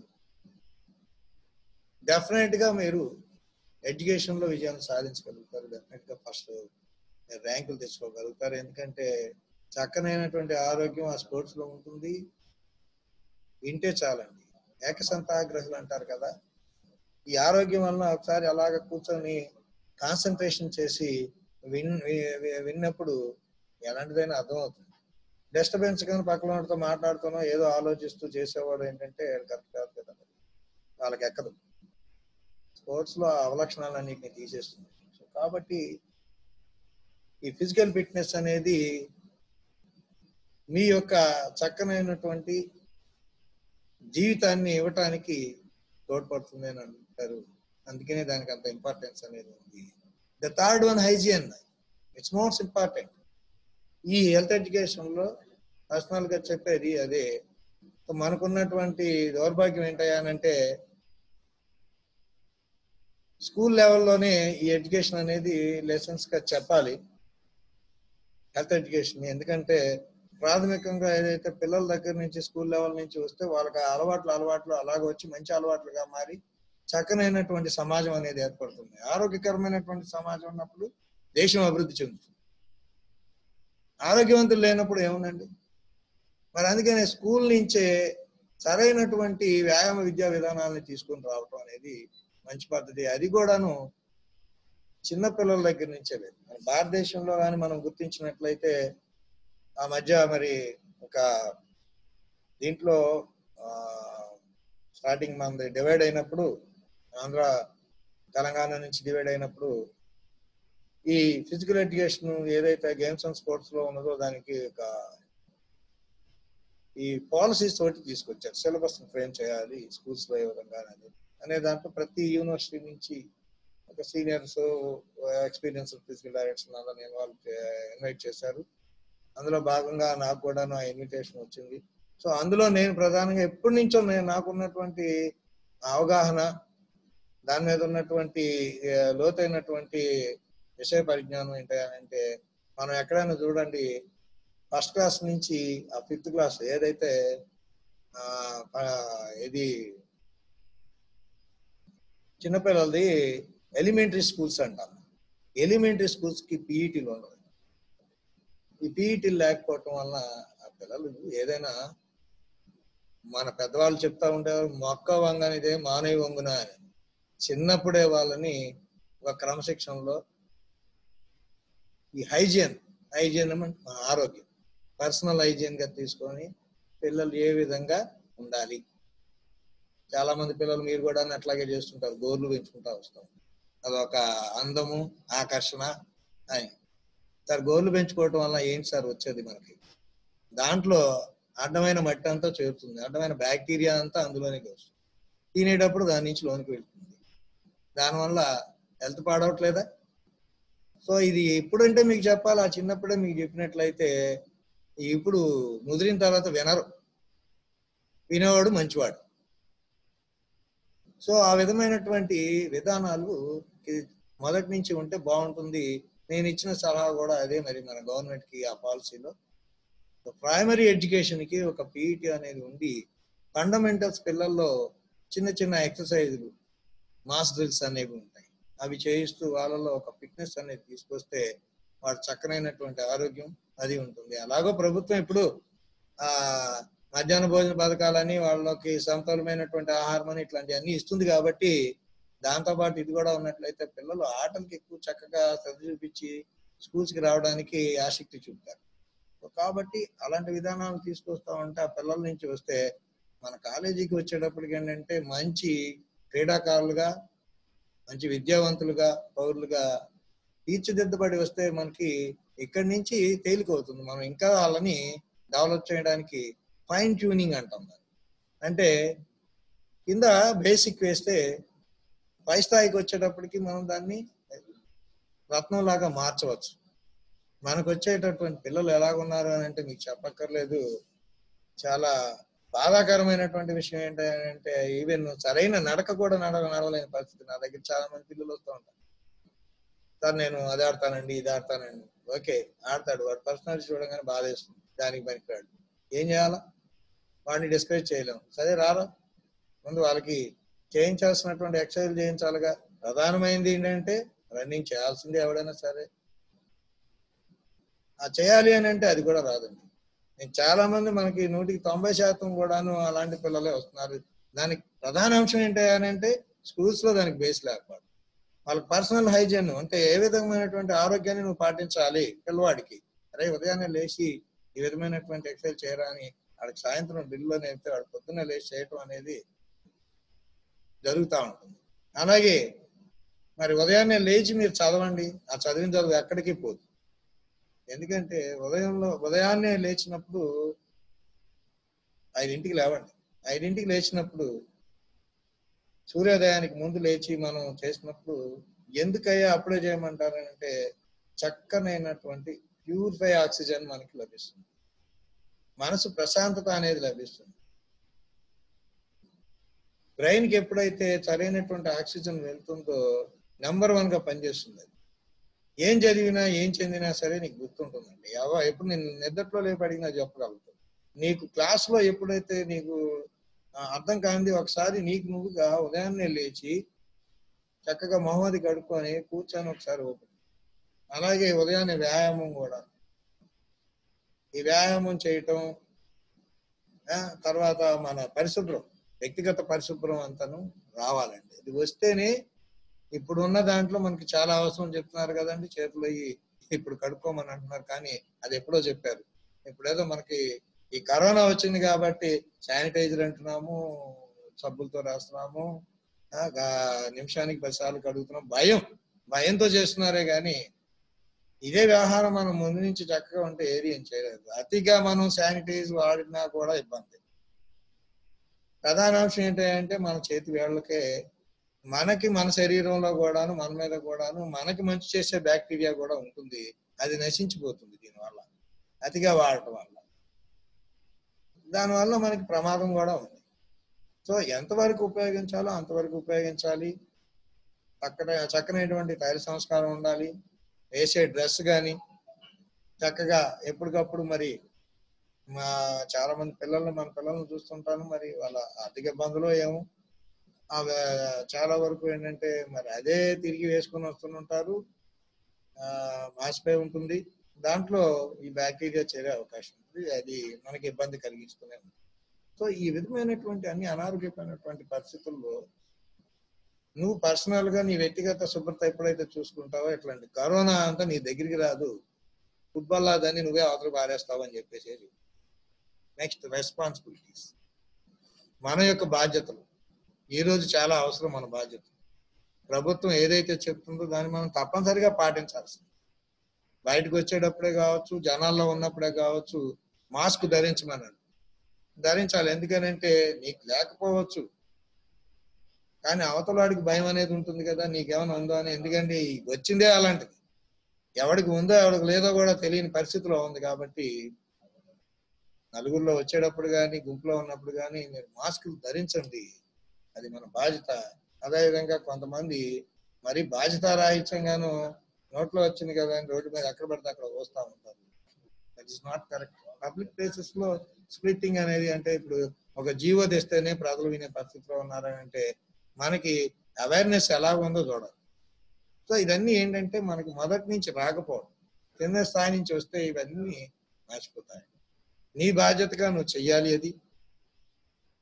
డెఫినెట్ గా మీరు ఎడ్యుకేషన్ లో విజయాన్ని సాధించగలుగుతారు. డెఫినెట్ గా ఫస్ట్ ర్యాంకులు తెచ్చుకోగలుగుతారు. ఎందుకంటే చక్కనైనటువంటి ఆరోగ్యం ఆ స్పోర్ట్స్ లో ఉంటుంది. వింటే చాలండి, ఏకసంతాగ్రహులు అంటారు కదా. ఈ ఆరోగ్యం వలన ఒకసారి అలాగ కూర్చొని కాన్సన్ట్రేషన్ చేసి విన్నప్పుడు ఎలాంటిదైనా అర్థమవుతుంది. డిస్టర్బెన్స్ కానీ పక్కన వాడితో మాట్లాడుతానో ఏదో ఆలోచిస్తూ చేసేవాడు ఏంటంటే కరెక్ట్ కాదు కదా, వాళ్ళకి ఎక్కదు. స్పోర్ట్స్ లో అవలక్షణాలన్నింటినీ తీసేస్తుంది. కాబట్టి ఈ ఫిజికల్ ఫిట్నెస్ అనేది మీ యొక్క చక్కనైనటువంటి జీవితాన్ని ఇవ్వటానికి తోడ్పడుతుంది అని అంటారు. అందుకనే దానికి అంత ఇంపార్టెన్స్ అనేది ఉంది. The third one, hygiene. It's most important. ఈ హెల్త్ ఎడ్యుకేషన్ లో పర్సనల్ గా చెప్పేది అదే. మనకున్నటువంటి దౌర్భాగ్యం ఏంటంటే స్కూల్ లెవెల్లోనే ఈ ఎడ్యుకేషన్ అనేది లెసన్స్ గా చెప్పాలి, హెల్త్ ఎడ్యుకేషన్. ఎందుకంటే ప్రాథమికంగా ఏదైతే పిల్లల దగ్గర నుంచి స్కూల్ లెవెల్ నుంచి వస్తే వాళ్ళకి అలవాట్లు అలాగ వచ్చి మంచి అలవాట్లుగా మారి చక్కనైనటువంటి సమాజం అనేది ఏర్పడుతుంది. ఆరోగ్యకరమైనటువంటి సమాజం ఉన్నప్పుడు దేశం అభివృద్ధి చెందుతుంది. ఆరోగ్యవంతులు లేనప్పుడు ఏముందండి. మరి అందుకనే స్కూల్ నుంచే సరైనటువంటి వ్యాయామ విద్యా విధానాలను తీసుకొని రావటం అనేది మంచి పద్ధతి. అది కూడాను చిన్నపిల్లల దగ్గర నుంచే లేదు. మన భారతదేశంలో కానీ మనం గుర్తించినట్లయితే ఆ మధ్య మరి ఒక దీంట్లో స్టార్టింగ్ మనది డివైడ్ అయినప్పుడు, ఆంధ్ర తెలంగాణ నుంచి డివైడ్ అయినప్పుడు ఈ ఫిజికల్ ఎడ్యుకేషన్ ఏదైతే గేమ్స్ అండ్ స్పోర్ట్స్ లో ఉన్నదో దానికి ఒక ఈ పాలసీస్ తోటి తీసుకొచ్చారు. సిలబస్ ఫ్రేమ్ చేయాలి స్కూల్స్ లో ఏ విధంగా అనే దాంట్లో ప్రతి యూనివర్సిటీ నుంచి ఒక సీనియర్స్ ఎక్స్పీరియన్స్ ఫిజికల్ డైరెక్టర్స్ అందరిని ఇన్వైట్ చేశారు. అందులో భాగంగా నాకు కూడా నా ఇన్విటేషన్ వచ్చింది. సో అందులో నేను ప్రధానంగా ఎప్పటి నుంచో నాకున్నటువంటి అవగాహన, దాని మీద ఉన్నటువంటి లోతైనటువంటి విషయ పరిజ్ఞానం ఏంటంటే, మనం ఎక్కడైనా చూడండి ఫస్ట్ క్లాస్ నుంచి ఆ 5th క్లాస్ ఏదైతే ఇది చిన్నపిల్లలది ఎలిమెంటరీ స్కూల్స్ అంటాం. ఎలిమెంటరీ స్కూల్స్ కి పీఈటీలు ఉండవు. ఈ పీఈటీలు లేకపోవటం వల్ల ఆ పిల్లలు ఏదైనా మన పెద్దవాళ్ళు చెప్తా ఉంటారు, మొక్క వంగనిదే మానవ వంగున అని. చిన్నప్పుడే వాళ్ళని ఒక క్రమశిక్షణలో ఈ హైజీన్ ఆరోగ్యం, పర్సనల్ హైజీన్ గా తీసుకొని పిల్లలు ఏ విధంగా ఉండాలి. చాలా మంది పిల్లలు మీరు కూడా అట్లాగే చేస్తుంటారు, గోర్లు పెంచుకుంటా వస్తాం. అదొక అందము, ఆకర్షణ అని. సార్ గోర్లు పెంచుకోవటం వల్ల ఏంటి సార్ వచ్చేది మనకి? దాంట్లో అడ్డమైన మట్టి అంతా చేరుతుంది, అడ్డమైన బ్యాక్టీరియా అంతా అందులోనికి వస్తుంది. తినేటప్పుడు దాని నుంచి లోనికి వెళ్తుంది. దానివల్ల హెల్త్ పాడవట్లేదా? సో ఇది ఎప్పుడంటే మీకు చెప్పాలి, ఆ చిన్నప్పుడే మీకు చెప్పినట్లయితే ఇప్పుడు ముదిరిన తర్వాత వినరు, వినేవాడు మంచివాడు. సో ఆ విధమైనటువంటి విధానాలు మొదటి నుంచి ఉంటే బాగుంటుంది. నేను ఇచ్చిన సలహా కూడా అదే. మరి మన గవర్నమెంట్ కి ఆ పాలసీలో ప్రైమరీ ఎడ్యుకేషన్ కి ఒక పీఈటీ అనేది ఉండి, ఫండమెంటల్స్ పిల్లల్లో చిన్న చిన్న ఎక్సర్సైజులు, మాస్ డ్రిల్స్ అనేవి ఉంటాయి, అవి చేయిస్తూ వాళ్ళలో ఒక ఫిట్నెస్ అనేది తీసుకొస్తే వాడు చక్కనైనటువంటి ఆరోగ్యం అది ఉంటుంది. అలాగో ప్రభుత్వం ఇప్పుడు మధ్యాహ్న భోజన పథకాలని, వాళ్ళకి సమతులమైనటువంటి ఆహారం అని ఇట్లాంటివన్నీ ఇస్తుంది. కాబట్టి దాంతోపాటు ఇది కూడా ఉన్నట్లయితే పిల్లలు ఆటలకి ఎక్కువ చక్కగా శ్రద్ధ చూపించి స్కూల్స్ కి రావడానికి ఆసక్తి చూపుతారు. కాబట్టి అలాంటి విధానాలు తీసుకొస్తా ఉంటే ఆ పిల్లల నుంచి వస్తే మన కాలేజీకి వచ్చేటప్పటికి ఏంటంటే మంచి క్రీడాకారులుగా, మంచి విద్యావంతులుగా, పౌరులుగా తీర్చిదిద్దబడి వస్తే మనకి ఇక్కడి నుంచి తేలికవుతుంది. మనం ఇంకా వాళ్ళని డెవలప్ చేయడానికి ఫైన్ ట్యూనింగ్ అంటాం. అంటే కింద బేసిక్ వేస్తే పై స్థాయికి వచ్చేటప్పటికి మనం దాన్ని రత్నం లాగా మార్చవచ్చు. మనకు వచ్చేటటువంటి పిల్లలు ఎలాగున్నారు అని అంటే మీకు చెప్పక్కర్లేదు. చాలా బాధాకరమైనటువంటి విషయం ఏంటంటే ఈవెన్ సరైన నడక కూడా నడవలేని పరిస్థితి. నా దగ్గర చాలా మంది పిల్లలు వస్తూ ఉంటారు, సార్ నేను అది ఆడతానండి, ఇది ఆడతానండి. ఓకే, ఆడతాడు, వాడు పర్సనాలిటీ చూడగానే బాధేస్తుంది, దానికి పనికిరాడు. ఏం చేయాలా? వాడిని డిస్కరేజ్ చేయలేము. సరే రారా, ముందు వాళ్ళకి చేయించాల్సినటువంటి ఎక్సర్సైజ్ చేయించాలిగా. ప్రధానమైనది ఏంటంటే రన్నింగ్ చేయాల్సిందే ఎవడైనా సరే. ఆ చేయాలి అని అంటే అది కూడా రాదండి. నేను చాలా మంది మనకి 100% కూడాను అలాంటి పిల్లలే వస్తున్నారు. దానికి ప్రధాన అంశం ఏంటి అని అంటే స్కూల్స్ లో దానికి బేస్ లేకపోవడం. వాళ్ళకి పర్సనల్ హైజీన్ అంటే ఏ విధమైనటువంటి ఆరోగ్యాన్ని నువ్వు పాటించాలి పిల్లవాడికి. అరే ఉదయాన్నే లేచి ఈ విధమైనటువంటి ఎక్సర్సైజ్ చేయరా అని వాడికి సాయంత్రం డ్రిల్లో నేర్పితే వాడు పొద్దున్నే లేచి చేయటం అనేది జరుగుతూ ఉంటుంది. అలాగే మరి ఉదయాన్నే లేచి మీరు చదవండి, ఆ చదివిన చదువు ఎక్కడికి పోదు. ఎందుకంటే ఉదయాన్నే లేచినప్పుడు 5ంటికి లేవండి. 5ంటికి లేచినప్పుడు సూర్యోదయానికి ముందు లేచి మనం చేసినప్పుడు ఎందుకయ్యా అప్పుడే చేయమంటారంటే చక్కనైనటువంటి ప్యూరిఫై ఆక్సిజన్ మనకి లభిస్తుంది, మనసు ప్రశాంతత అనేది లభిస్తుంది. బ్రెయిన్ కి ఎప్పుడైతే సరైనటువంటి ఆక్సిజన్ వెళ్తుందో నెంబర్ 1 గా పనిచేస్తుంది. ఏం చదివినా ఏం చెందినా సరే నీకు గుర్తుంటుందండి. ఎప్పుడు నేను నిద్రలో లేపి అడిగినా చెప్పగలుగుతాను. నీకు క్లాస్ లో ఎప్పుడైతే నీకు అర్థం కానిది ఒకసారి నీకు నువ్వుగా ఉదయాన్నే లేచి చక్కగా మొహమ్మది కడుక్కొని కూర్చొని ఒకసారి ఓపెన్. అలాగే ఉదయాన్నే వ్యాయామం కూడా, ఈ వ్యాయామం చేయటం, తర్వాత మన పరిశుభ్రం, వ్యక్తిగత పరిశుభ్రం అంతాను రావాలండి. ఇది వస్తేనే ఇప్పుడున్న దాంట్లో మనకి చాలా అవసరం చెప్తున్నారు కదండి. చేతులు ఇప్పుడు కడుక్కోమని అంటున్నారు, కానీ అది ఎప్పుడో చెప్పారు. ఇప్పుడేదో మనకి ఈ కరోనా వచ్చింది కాబట్టి శానిటైజర్ అంటున్నాము, సబ్బులతో రాస్తున్నాము, నిమిషానికి 10 సార్లు కడుగుతున్నాం. భయంతో చేస్తున్నారే కానీ ఇదే వ్యవహారం మనం ముందు నుంచి చక్కగా ఉంటే ఏది ఏం చేయలేదు. అతిగా మనం శానిటైజ్ వాడినా కూడా ఇబ్బంది. ప్రధాన అంశం ఏంటంటే మన చేతి వేళ్ళకే మనకి మన శరీరంలో కూడాను మన మీద కూడాను మనకి మంచి చేసే బ్యాక్టీరియా కూడా ఉంటుంది. అది నశించిపోతుంది దీనివల్ల, అతిగా వాడటం వల్ల. దానివల్ల మనకి ప్రమాదం కూడా ఉంది. సో ఎంతవరకు ఉపయోగించాలో అంతవరకు ఉపయోగించాలి. చక్కనైనటువంటి తైల సంస్కారం ఉండాలి. వేసే డ్రెస్ కానీ చక్కగా ఎప్పటికప్పుడు మరి చాలా మంది మన పిల్లల్ని చూస్తుంటాను. మరి వాళ్ళ ఆర్థిక ఇబ్బందులు ఏమో చాలా వరకు ఏంటంటే మరి అదే తిరిగి వేసుకొని వస్తుంటారు. మాసిపోయి ఉంటుంది. దాంట్లో ఈ బ్యాక్టీరియా చేరే అవకాశం ఉంది. అది మనకి ఇబ్బంది కలిగిస్తూనే ఉంది. సో ఈ విధమైనటువంటి అన్ని అనారోగ్యమైనటువంటి పరిస్థితుల్లో నువ్వు పర్సనల్ గా నీ వ్యక్తిగత శుభ్రత ఎప్పుడైతే చూసుకుంటావో, ఇట్లాంటి కరోనా అంతా నీ దగ్గరికి రాదు, ఫుట్బాల్ దాన్ని నువ్వే అవతల పారేస్తావు అని చెప్పేసి. నెక్స్ట్ రెస్పాన్సిబిలిటీస్, మన యొక్క బాధ్యతలు ఈ రోజు చాలా అవసరం. మన బాధ్యత ప్రభుత్వం ఏదైతే చెప్తుందో దాన్ని మనం తప్పనిసరిగా పాటించాల్సింది. బయటకు వచ్చేటప్పుడే కావచ్చు, జనాల్లో ఉన్నప్పుడే కావచ్చు, మాస్క్ ధరించాలి. ఎందుకనంటే నీకు లేకపోవచ్చు కానీ అవతల వాడికి భయం అనేది ఉంటుంది కదా, నీకేమైనా ఉందో అని. ఎందుకంటే వచ్చిందే అలాంటిది, ఎవడికి ఉందో ఎవడికి లేదో కూడా తెలియని పరిస్థితిలో ఉంది. కాబట్టి నలుగురిలో వచ్చేటప్పుడు కానీ గుంపులో ఉన్నప్పుడు కానీ మీరు మాస్కులు ధరించండి, అది మన బాధ్యత. అదేవిధంగా కొంతమంది మరి బాధ్యతారాహిత్యంగాను నోట్లో వచ్చింది కదా అని రోడ్డు మీద ఎక్కడ పడితే అక్కడ వస్తూ ఉంటారు. That is not correct. Public places లో స్ప్లిట్టింగ్ అనేది, అంటే ఇప్పుడు ఒక జీవో తెస్తేనే ప్రజలు వినే పరిస్థితిలో ఉన్నారని అంటే మనకి అవేర్నెస్ ఎలా ఉందో చూడాలి. సో ఇవన్నీ ఏంటంటే మనకి మొదటి నుంచి రాకపోవడం, కింద స్థాయి నుంచి వస్తే ఇవన్నీ మర్చిపోతాయి. నీ బాధ్యతగా నువ్వు చెయ్యాలి. అది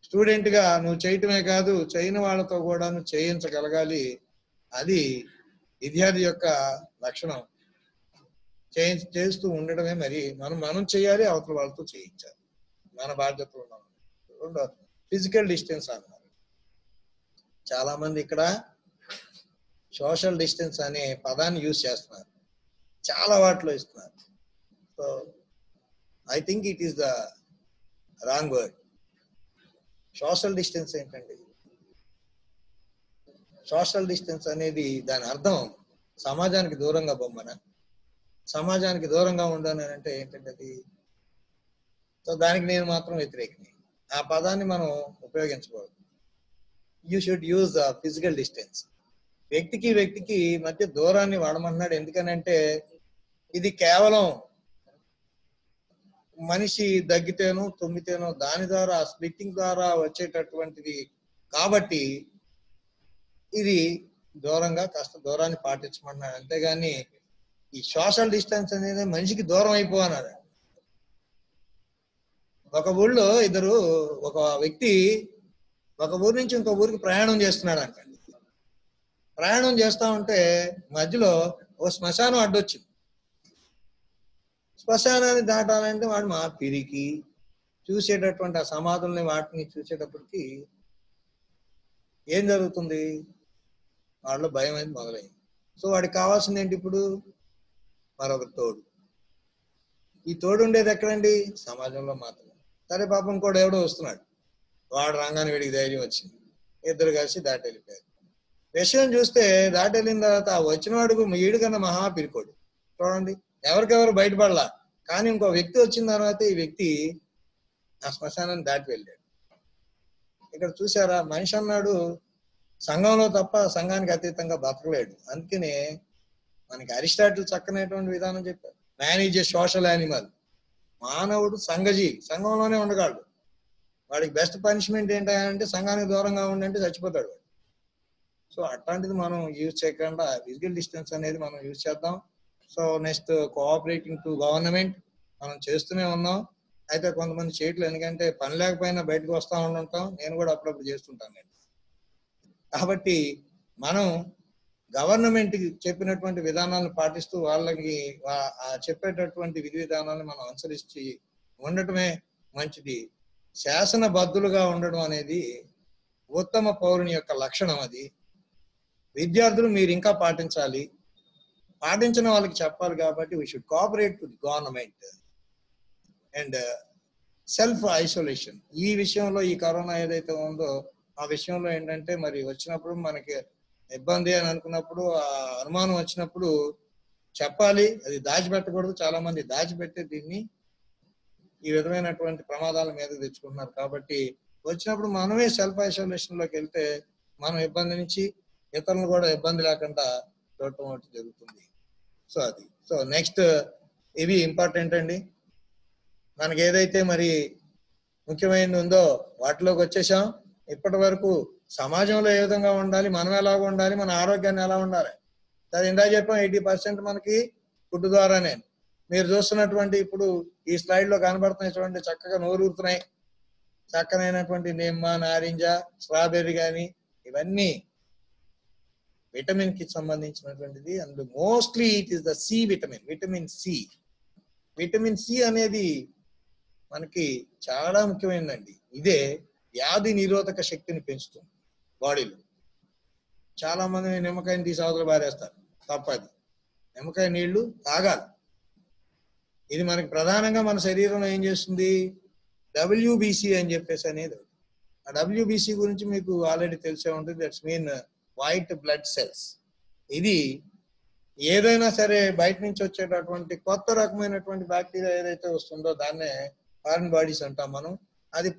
స్టూడెంట్ గా నువ్వు చేయటమే కాదు, చేయని వాళ్ళతో కూడా నువ్వు చేయించగలగాలి. అది విద్యార్థి యొక్క లక్షణం. చేస్తూ ఉండడమే మరి మనం చేయాలి, అవతల వాళ్ళతో చేయించాలి. మన బాధ్యతలు ఉన్నాం. ఫిజికల్ డిస్టెన్స్ అన్నారు. చాలా మంది ఇక్కడ సోషల్ డిస్టెన్స్ అనే పదాన్ని యూజ్ చేస్తున్నారు, చాలా వాటిలో ఇస్తున్నారు. So I think it is the wrong word. Social distance ఏంటండి? సోషల్ డిస్టెన్స్ అనేది దాని అర్థం సమాజానికి దూరంగా బొమ్మన, సమాజానికి దూరంగా ఉండను అంటే ఏంటంటే అది. సో దానికి నేను మాత్రం వ్యతిరేకిని. ఆ పదాన్ని మనం ఉపయోగించకూడదు. You should use physical distance. వ్యక్తికి మధ్య దూరాన్ని వాడమన్నాడు. ఎందుకనంటే ఇది కేవలం మనిషి దగ్గితేనో తుమ్మితేనో దాని ద్వారా స్ప్లిట్టింగ్ ద్వారా వచ్చేటటువంటిది కాబట్టి ఇది కాస్త దూరాన్ని పాటించమన్నాడు. అంతేగాని ఈ సోషల్ డిస్టెన్స్ అనేది మనిషికి దూరం అయిపోవన్నాడు. ఒక ఊళ్ళో ఒక వ్యక్తి ఒక ఊరి నుంచి ఇంకో ఊరికి ప్రయాణం చేస్తున్నాడు అంట. ప్రయాణం చేస్తా ఉంటే మధ్యలో ఓ శ్మశానం అడ్డొచ్చింది. శ్మశానాన్ని దాటాలంటే వాడు మా పిరికి చూసేటటువంటి ఆ సమాధుల్ని వాటిని చూసేటప్పటికి ఏం జరుగుతుంది? వాళ్ళలో భయం అనేది మొదలైంది. సో వాడికి కావాల్సింది ఏంటి ఇప్పుడు? మరొక తోడు. ఈ తోడు ఉండేది ఎక్కడండి? సమాజంలో మాత్రమే. సరే పాపం కూడా ఎవడో వస్తున్నాడు, వాడు రంగాన్ని వీడికి ధైర్యం వచ్చింది, ఇద్దరు కలిసి దాటి వెళ్ళిపోయారు. విషయం చూస్తే దాటి వెళ్ళిన తర్వాత వచ్చిన వాడుకు ఈడు కన్నా మహా పిరికోడు. చూడండి, ఎవరికెవరు బయటపడలా. కానీ ఇంకో వ్యక్తి వచ్చిన తర్వాత ఈ వ్యక్తి ఆ శ్మశానాన్ని దాటి వెళ్ళాడు. ఇక్కడ చూసారా, మనిషి అన్నాడు సంఘంలో తప్ప సంఘానికి అతీతంగా బతకలేడు. అందుకనే మనకి అరిస్టాటిల్ చక్కనటువంటి విధానం చెప్పారు, man is a social animal. మానవుడు సంఘజీవి, సంఘంలోనే ఉండగలడు. వాడికి బెస్ట్ పనిష్మెంట్ ఏంటంటే సంఘానికి దూరంగా ఉండంటే చచ్చిపోతాడు వాడు. సో అట్లాంటిది మనం యూజ్ చేయకుండా ఫిజికల్ డిస్టెన్స్ అనేది మనం యూజ్ చేద్దాం. So next cooperating to government మనం చేస్తూనే ఉన్నాం. అయితే కొంతమంది చేయట్లేదు, ఎందుకంటే పని లేకపోయినా బయటకు వస్తూ ఉంటాం. నేను కూడా అప్పుడప్పుడు చేస్తుంటాను. కాబట్టి మనం గవర్నమెంట్ చెప్పినటువంటి విధానాలను పాటిస్తూ వాళ్ళకి చెప్పేటటువంటి విధి విధానాలను మనం అనుసరించి ఉండటమే మంచిది. శాసనబద్ధులుగా ఉండడం అనేది ఉత్తమ పౌరుని యొక్క లక్షణం. అది విద్యార్థులు మీరు ఇంకా పాటించాలి. పాటించిన వాళ్ళకి చెప్పాలి కాబట్టి we should cooperate with government and self isolation. ఈ విషయంలో ఈ కరోనా ఏదైతే ఉందో ఆ విషయంలో ఏంటంటే మరి వచ్చినప్పుడు మనకి ఇబ్బంది అని అనుకున్నప్పుడు ఆ అనుమానం వచ్చినప్పుడు చెప్పాలి, అది దాచిపెట్టకూడదు. చాలా మంది దాచిపెట్టి దీన్ని ఈ విధమైనటువంటి ప్రమాదాల మీద తెచ్చుకుంటున్నారు. కాబట్టి వచ్చినప్పుడు మనమే సెల్ఫ్ ఐసోలేషన్ లోకి వెళ్తే మనం ఇబ్బంది నుంచి ఇతరులు కూడా ఇబ్బంది లేకుండా చూడటం ఒకటి జరుగుతుంది. సో అది నెక్స్ట్ ఇవి ఇంపార్టెంట్ అండి. మనకి ఏదైతే మరి ముఖ్యమైనది ఉందో వాటిలోకి వచ్చేసాం. ఇప్పటి వరకు సమాజంలో ఏ విధంగా ఉండాలి, మనం ఎలాగ ఉండాలి, మన ఆరోగ్యాన్ని ఎలా ఉండాలి, అది ఇందాక చెప్పాం. 80% మనకి ఫుడ్ ద్వారానే. మీరు చూస్తున్నటువంటి ఇప్పుడు ఈ స్లైడ్ లో కనబడుతున్నాయి చూడండి, చక్కగా నోరూరుతున్నాయి. చక్కనైనటువంటి నిమ్మ, నారింజ, స్ట్రాబెర్రీ కానీ ఇవన్నీ విటమిన్ కి సంబంధించినటువంటిది. And mostly it is the C vitamin, vitamin C. Vitamin C అనేది మనకి చాలా ముఖ్యమైనదండి. ఇదే వ్యాధి నిరోధక శక్తిని పెంచుతుంది బాడీలో. చాలా మంది నిమ్మకాయని తీసి అవతల పారేస్తారు, తప్పది. నిమ్మకాయ నీళ్లు తాగాలి. ఇది మనకి ప్రధానంగా మన శరీరంలో ఏం చేస్తుంది, డబ్ల్యూబీసీ అని చెప్పేసి అనేది. ఆ డబ్ల్యూబీసీ గురించి మీకు ఆల్రెడీ తెలిసే ఉంటుంది. That's mean white blood cells. ఇది ఏదైనా సరే బయట నుంచి వచ్చేటటువంటి కొత్త రకమైనటువంటి బ్యాక్టీరియా ఏదైతే వస్తుందో దాన్నే ఫారిన్ బాడీస్ అంటాం మనం. అది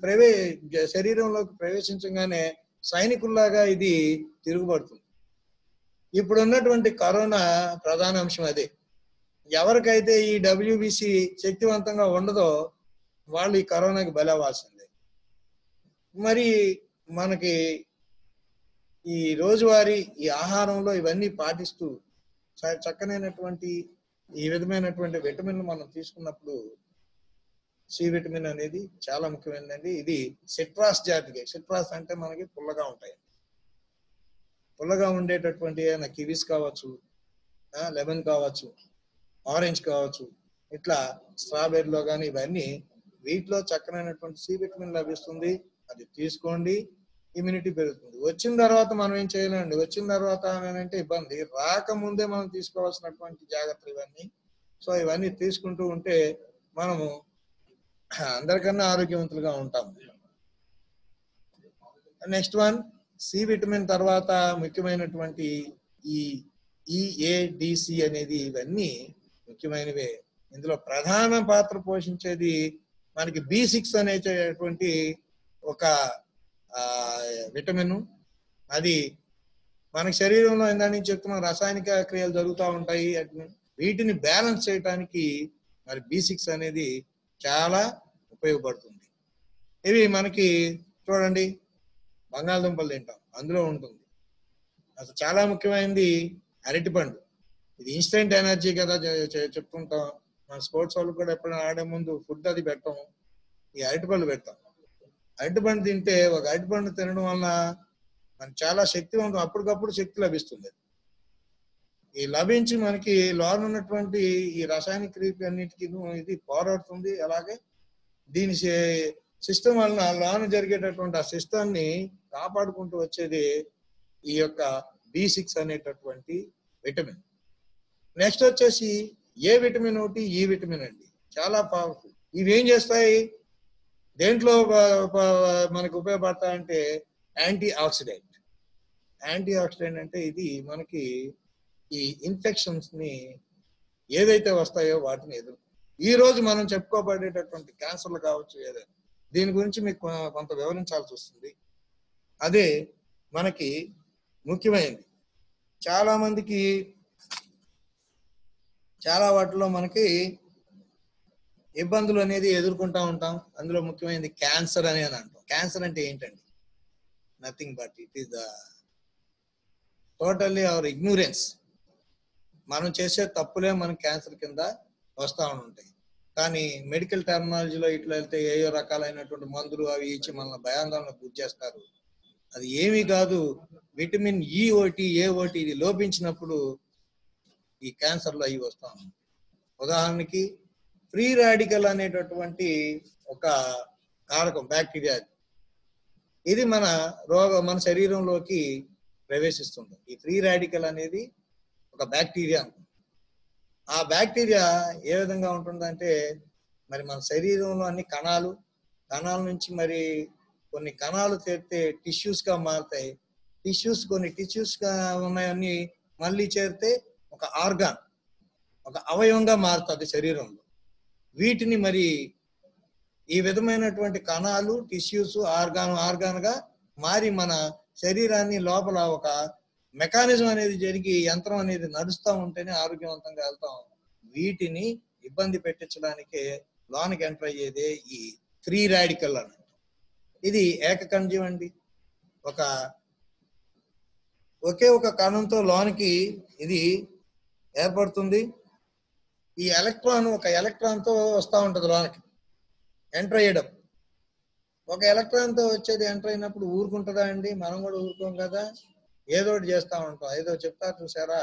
శరీరంలోకి ప్రవేశించగానే సైనికుల్లాగా ఇది తిరుగుబడుతుంది. ఇప్పుడు ఉన్నటువంటి కరోనా ప్రధాన అంశం అదే. ఎవరికైతే ఈ డబ్ల్యూబీసీ శక్తివంతంగా ఉండదో వాళ్ళు ఈ కరోనాకి బలవ్వాల్సిందే. మరి మనకి ఈ రోజువారీ ఈ ఆహారంలో ఇవన్నీ పాటిస్తూ చక్కనైనటువంటి ఈ విధమైనటువంటి విటమిన్లు మనం తీసుకున్నప్పుడు సి విటమిన్ అనేది చాలా ముఖ్యమైనదండి. ఇది సిట్రాస్ జాతికి. సిట్రాస్ అంటే మనకి పుల్లగా ఉంటాయి. పుల్లగా ఉండేటటువంటి కివీస్ కావచ్చు, లెమన్ కావచ్చు, ఆరెంజ్ కావచ్చు, ఇట్లా స్ట్రాబెర్రీలో కానీ ఇవన్నీ వీటిలో చక్కనైనటువంటి సి విటమిన్ లభిస్తుంది. అది తీసుకోండి, ఇమ్యూనిటీ పెరుగుతుంది. వచ్చిన తర్వాత మనం ఏం చేయలేండి. వచ్చిన తర్వాత అంటే ఇబ్బంది, రాకముందే మనం తీసుకోవాల్సినటువంటి జాగ్రత్తలు ఇవన్నీ. సో ఇవన్నీ తీసుకుంటూ ఉంటే మనము అందరికన్నా ఆరోగ్యవంతులుగా ఉంటాం. నెక్స్ట్ వన్, సి విటమిన్ తర్వాత ముఖ్యమైనటువంటి ఈ ఈఏడిసి అనేది ఇవన్నీ ముఖ్యమైనవే. ఇందులో ప్రధాన పాత్ర పోషించేది మనకి B6 అనేటువంటి ఒక విటమిన్. అది మనకి శరీరంలో ఇందాక నుంచి చెప్తున్న రసాయనిక క్రియలు జరుగుతూ ఉంటాయి. వీటిని బ్యాలెన్స్ చేయడానికి మరి B6 అనేది చాలా ఉపయోగపడుతుంది. ఇవి మనకి చూడండి, బంగాళదుంపలు తింటాం, అందులో ఉంటుంది. అసలు చాలా ముఖ్యమైనది అరటిపండు. ఇది ఇన్స్టెంట్ ఎనర్జీ కదా చెప్తుంటాం. మన స్పోర్ట్స్ వాళ్ళు కూడా ఎప్పుడైనా ఆడే ముందు ఫుడ్ అది పెట్టాం, ఈ అరటిపండు పెడతాం. అరటిపండు తింటే, ఒక అరటిపండు తినడం వల్ల మనకి చాలా శక్తివంతం, అప్పటికప్పుడు శక్తి లభిస్తుంది. ఈ లభించి మనకి లోన్ ఉన్నటువంటి ఈ రాసాయనిక క్రియ అన్నిటికీ ఇది పోరాడుతుంది. అలాగే దీని సిస్టమ్ వలన లోన జరిగేటటువంటి ఆ సిస్టమ్ని కాపాడుకుంటూ వచ్చేది ఈ యొక్క B6 అనేటటువంటి విటమిన్. నెక్స్ట్ వచ్చేసి ఏ విటమిన్ ఒకటి, ఈ విటమిన్ అండి, చాలా పవర్ఫుల్. ఇవి ఏం చేస్తాయి, దేంట్లో మనకు ఉపయోగపడతాయంటే యాంటీ ఆక్సిడెంట్. యాంటీ ఆక్సిడెంట్ అంటే ఇది మనకి ఈ ఇన్ఫెక్షన్స్ ని ఏదైతే వస్తాయో వాటిని ఈ రోజు మనం చెప్పుకోబడేటటువంటి క్యాన్సర్లు కావచ్చు, ఏదైనా దీని గురించి మీకు కొంత వివరించాల్సి వస్తుంది. అదే మనకి ముఖ్యమైనది. చాలా మందికి చాలా వాటిలో మనకి ఇబ్బందులు అనేది ఎదుర్కొంటూ ఉంటాం. అందులో ముఖ్యమైనది క్యాన్సర్ అని అంటాం. క్యాన్సర్ అంటే ఏంటండి, nothing but it is the totally our ignorance. మనం చేసే తప్పులే మనకి క్యాన్సర్ కింద వస్తూ ఉంటాయి. కానీ మెడికల్ టెర్మినాలజీలో ఇట్లా వెళ్తే ఏయో రకాలైనటువంటి మందులు అవి ఇచ్చి మనల్ని భయాందోళనకు గురి చేస్తారు. అది ఏమీ కాదు, విటమిన్ E ఒకటి, A ఒకటి ఇది లోపించినప్పుడు ఈ క్యాన్సర్లో అవి వస్తాం. ఉదాహరణకి ఫ్రీ రాడికల్ అనేటటువంటి ఒక కారకం, బ్యాక్టీరియా, ఇది మన శరీరంలోకి ప్రవేశిస్తుంది. ఈ ఫ్రీ రాడికల్ అనేది ఒక బ్యాక్టీరియా. ఆ బ్యాక్టీరియా ఏ విధంగా ఉంటుందంటే మరి మన శరీరంలో అన్ని కణాల నుంచి మరి కొన్ని కణాలు చేరితే టిష్యూస్ గా మారుతాయి. కొన్ని టిష్యూస్ గా ఉన్నాయన్నీ మళ్ళీ చేరితే ఒక ఆర్గాన్, ఒక అవయవంగా మారుతుంది శరీరంలో. వీటిని మరి ఈ విధమైనటువంటి కణాలు, టిష్యూస్ ఆర్గాన్ గా మారి మన శరీరాన్ని లోపల ఒక మెకానిజం అనేది జరిగి యంత్రం అనేది నడుస్తూ ఉంటేనే ఆరోగ్యవంతంగా వెళ్తాం. వీటిని ఇబ్బంది పెట్టించడానికే లోనికి ఎంటర్ అయ్యేదే ఈ ఫ్రీ రాడికల్ అని. ఇది ఏకకణజీవం అండి. ఒకే ఒక కణంతో లోనికి ఇది ఏర్పడుతుంది. ఈ ఒక ఎలక్ట్రాన్ తో వస్తూ ఉంటది లోనికి ఎంటర్ అయ్యడం. ఒక ఎలక్ట్రాన్ తో వచ్చేది ఎంటర్ అయినప్పుడు ఊరుకుంటుందా అండి? మనం కూడా ఊరుకోం కదా, ఏదో ఒకటి చేస్తూ ఉంటాం. ఏదో చెప్తారు చూసారా,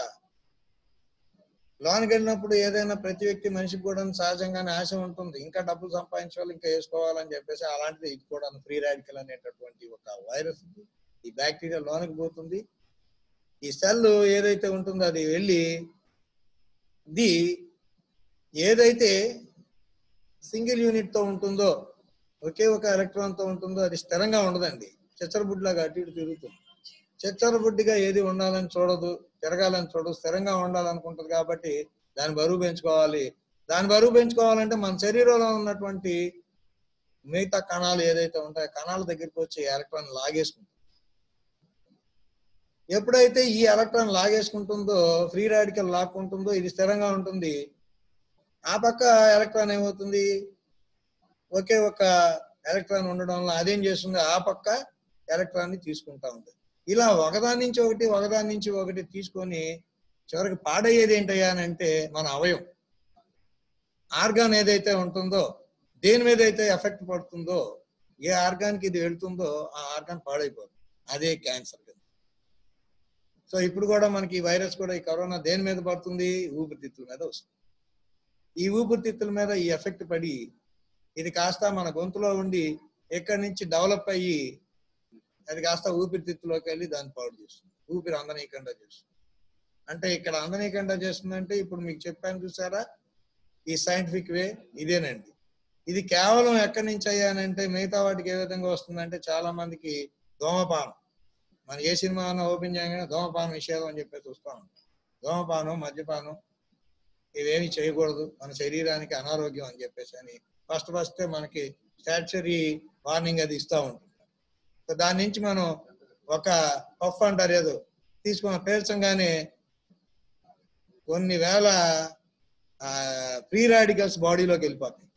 లోనికి వెళ్ళినప్పుడు ఏదైనా ప్రతి వ్యక్తి మనిషికి కూడా సహజంగానే ఆశ ఉంటుంది, ఇంకా డబ్బులు సంపాదించాలి, ఇంకా వేసుకోవాలని చెప్పేసి. అలాంటిది ఇది కూడా ఫ్రీ రాడికల్ అనేటటువంటి ఒక వైరస్. ఈ బ్యాక్టీరియా లోనికి పోతుంది, ఈ సెల్ ఏదైతే ఉంటుందో అది వెళ్ళి ఏదైతే సింగిల్ యూనిట్ తో ఉంటుందో, ఒకే ఒక ఎలక్ట్రాన్ తో ఉంటుందో, అది స్థిరంగా ఉండదండి. చెచ్చరబుడ్లాగా అటు ఇటు తిరుగుతుంది. చెచ్చరబుడ్డిగా ఏది ఉండాలని చూడదు, తిరగాలని చూడదు, స్థిరంగా ఉండాలనుకుంటది. కాబట్టి దాని బరువు పెంచుకోవాలి. దాని బరువు పెంచుకోవాలంటే మన శరీరంలో ఉన్నటువంటి మిగతా కణాలు ఏదైతే ఉంటాయో కణాల దగ్గరికి వచ్చి ఎలక్ట్రాన్ లాగేసుకుంటుంది. ఎప్పుడైతే ఈ ఎలక్ట్రాన్ లాగేసుకుంటుందో, ఫ్రీ రాడికల్ లాక్కుంటుందో, ఇది స్థిరంగా ఉంటుంది. ఆ పక్క ఎలక్ట్రాన్ ఏమవుతుంది, ఒకే ఒక ఎలక్ట్రాన్ ఉండడం వల్ల అదేం చేస్తుంది, ఆ పక్క ఎలక్ట్రాన్ ని తీసుకుంటా ఉంటుంది. ఇలా ఒకదాని నుంచి ఒకటి తీసుకొని చివరికి పాడయ్యేది ఏంటయ్యా అని అంటే మన అవయవం, ఆర్గాన్ ఏదైతే ఉంటుందో, దేని మీద అయితే ఎఫెక్ట్ పడుతుందో, ఏ ఆర్గాన్కి ఇది వెళ్తుందో ఆ ఆర్గాన్ పాడైపోతుంది. అదే క్యాన్సర్. సో ఇప్పుడు కూడా మనకి ఈ వైరస్ కూడా, ఈ కరోనా దేని మీద పడుతుంది, ఊపిరితిత్తుల మీద వస్తుంది. ఈ ఊపిరితిత్తుల మీద ఈ ఎఫెక్ట్ పడి ఇది కాస్త మన గొంతులో ఉండి ఎక్కడి నుంచి డెవలప్ అయ్యి అది కాస్త ఊపిరితిత్తులోకి వెళ్ళి దాన్ని పాడు చేస్తుంది, ఊపిరి అందనీయకుండా చేస్తుంది. అంటే ఇక్కడ అందనీయకుండా చేస్తుందంటే ఇప్పుడు మీకు చెప్పాను చూసారా, ఈ సైంటిఫిక్ వే ఇదేనండి. ఇది కేవలం ఎక్కడి నుంచి అయ్యానంటే మిగతా వాటికి ఏ విధంగా వస్తుందంటే చాలా మందికి ధూమపానం, మన ఏ సినిమా అన్నా ఓపెన్ చేయగానే ధూమపానం నిషేధం అని చెప్పేసి చూస్తాం. ధూమపానం, మద్యపానం ఇవేమి చేయకూడదు, మన శరీరానికి అనారోగ్యం అని చెప్పేసి అని ఫస్ట్ మనకి స్టాట్యుటరీ వార్నింగ్ అది ఇస్తూ ఉంటుంది. సో దాని నుంచి మనం ఒక పఫ్ అంటారు ఏదో తీసుకున్న పేల్చంగానే కొన్ని వేల ఫ్రీ రాడికల్స్ బాడీలోకి వెళ్ళిపోతాయి.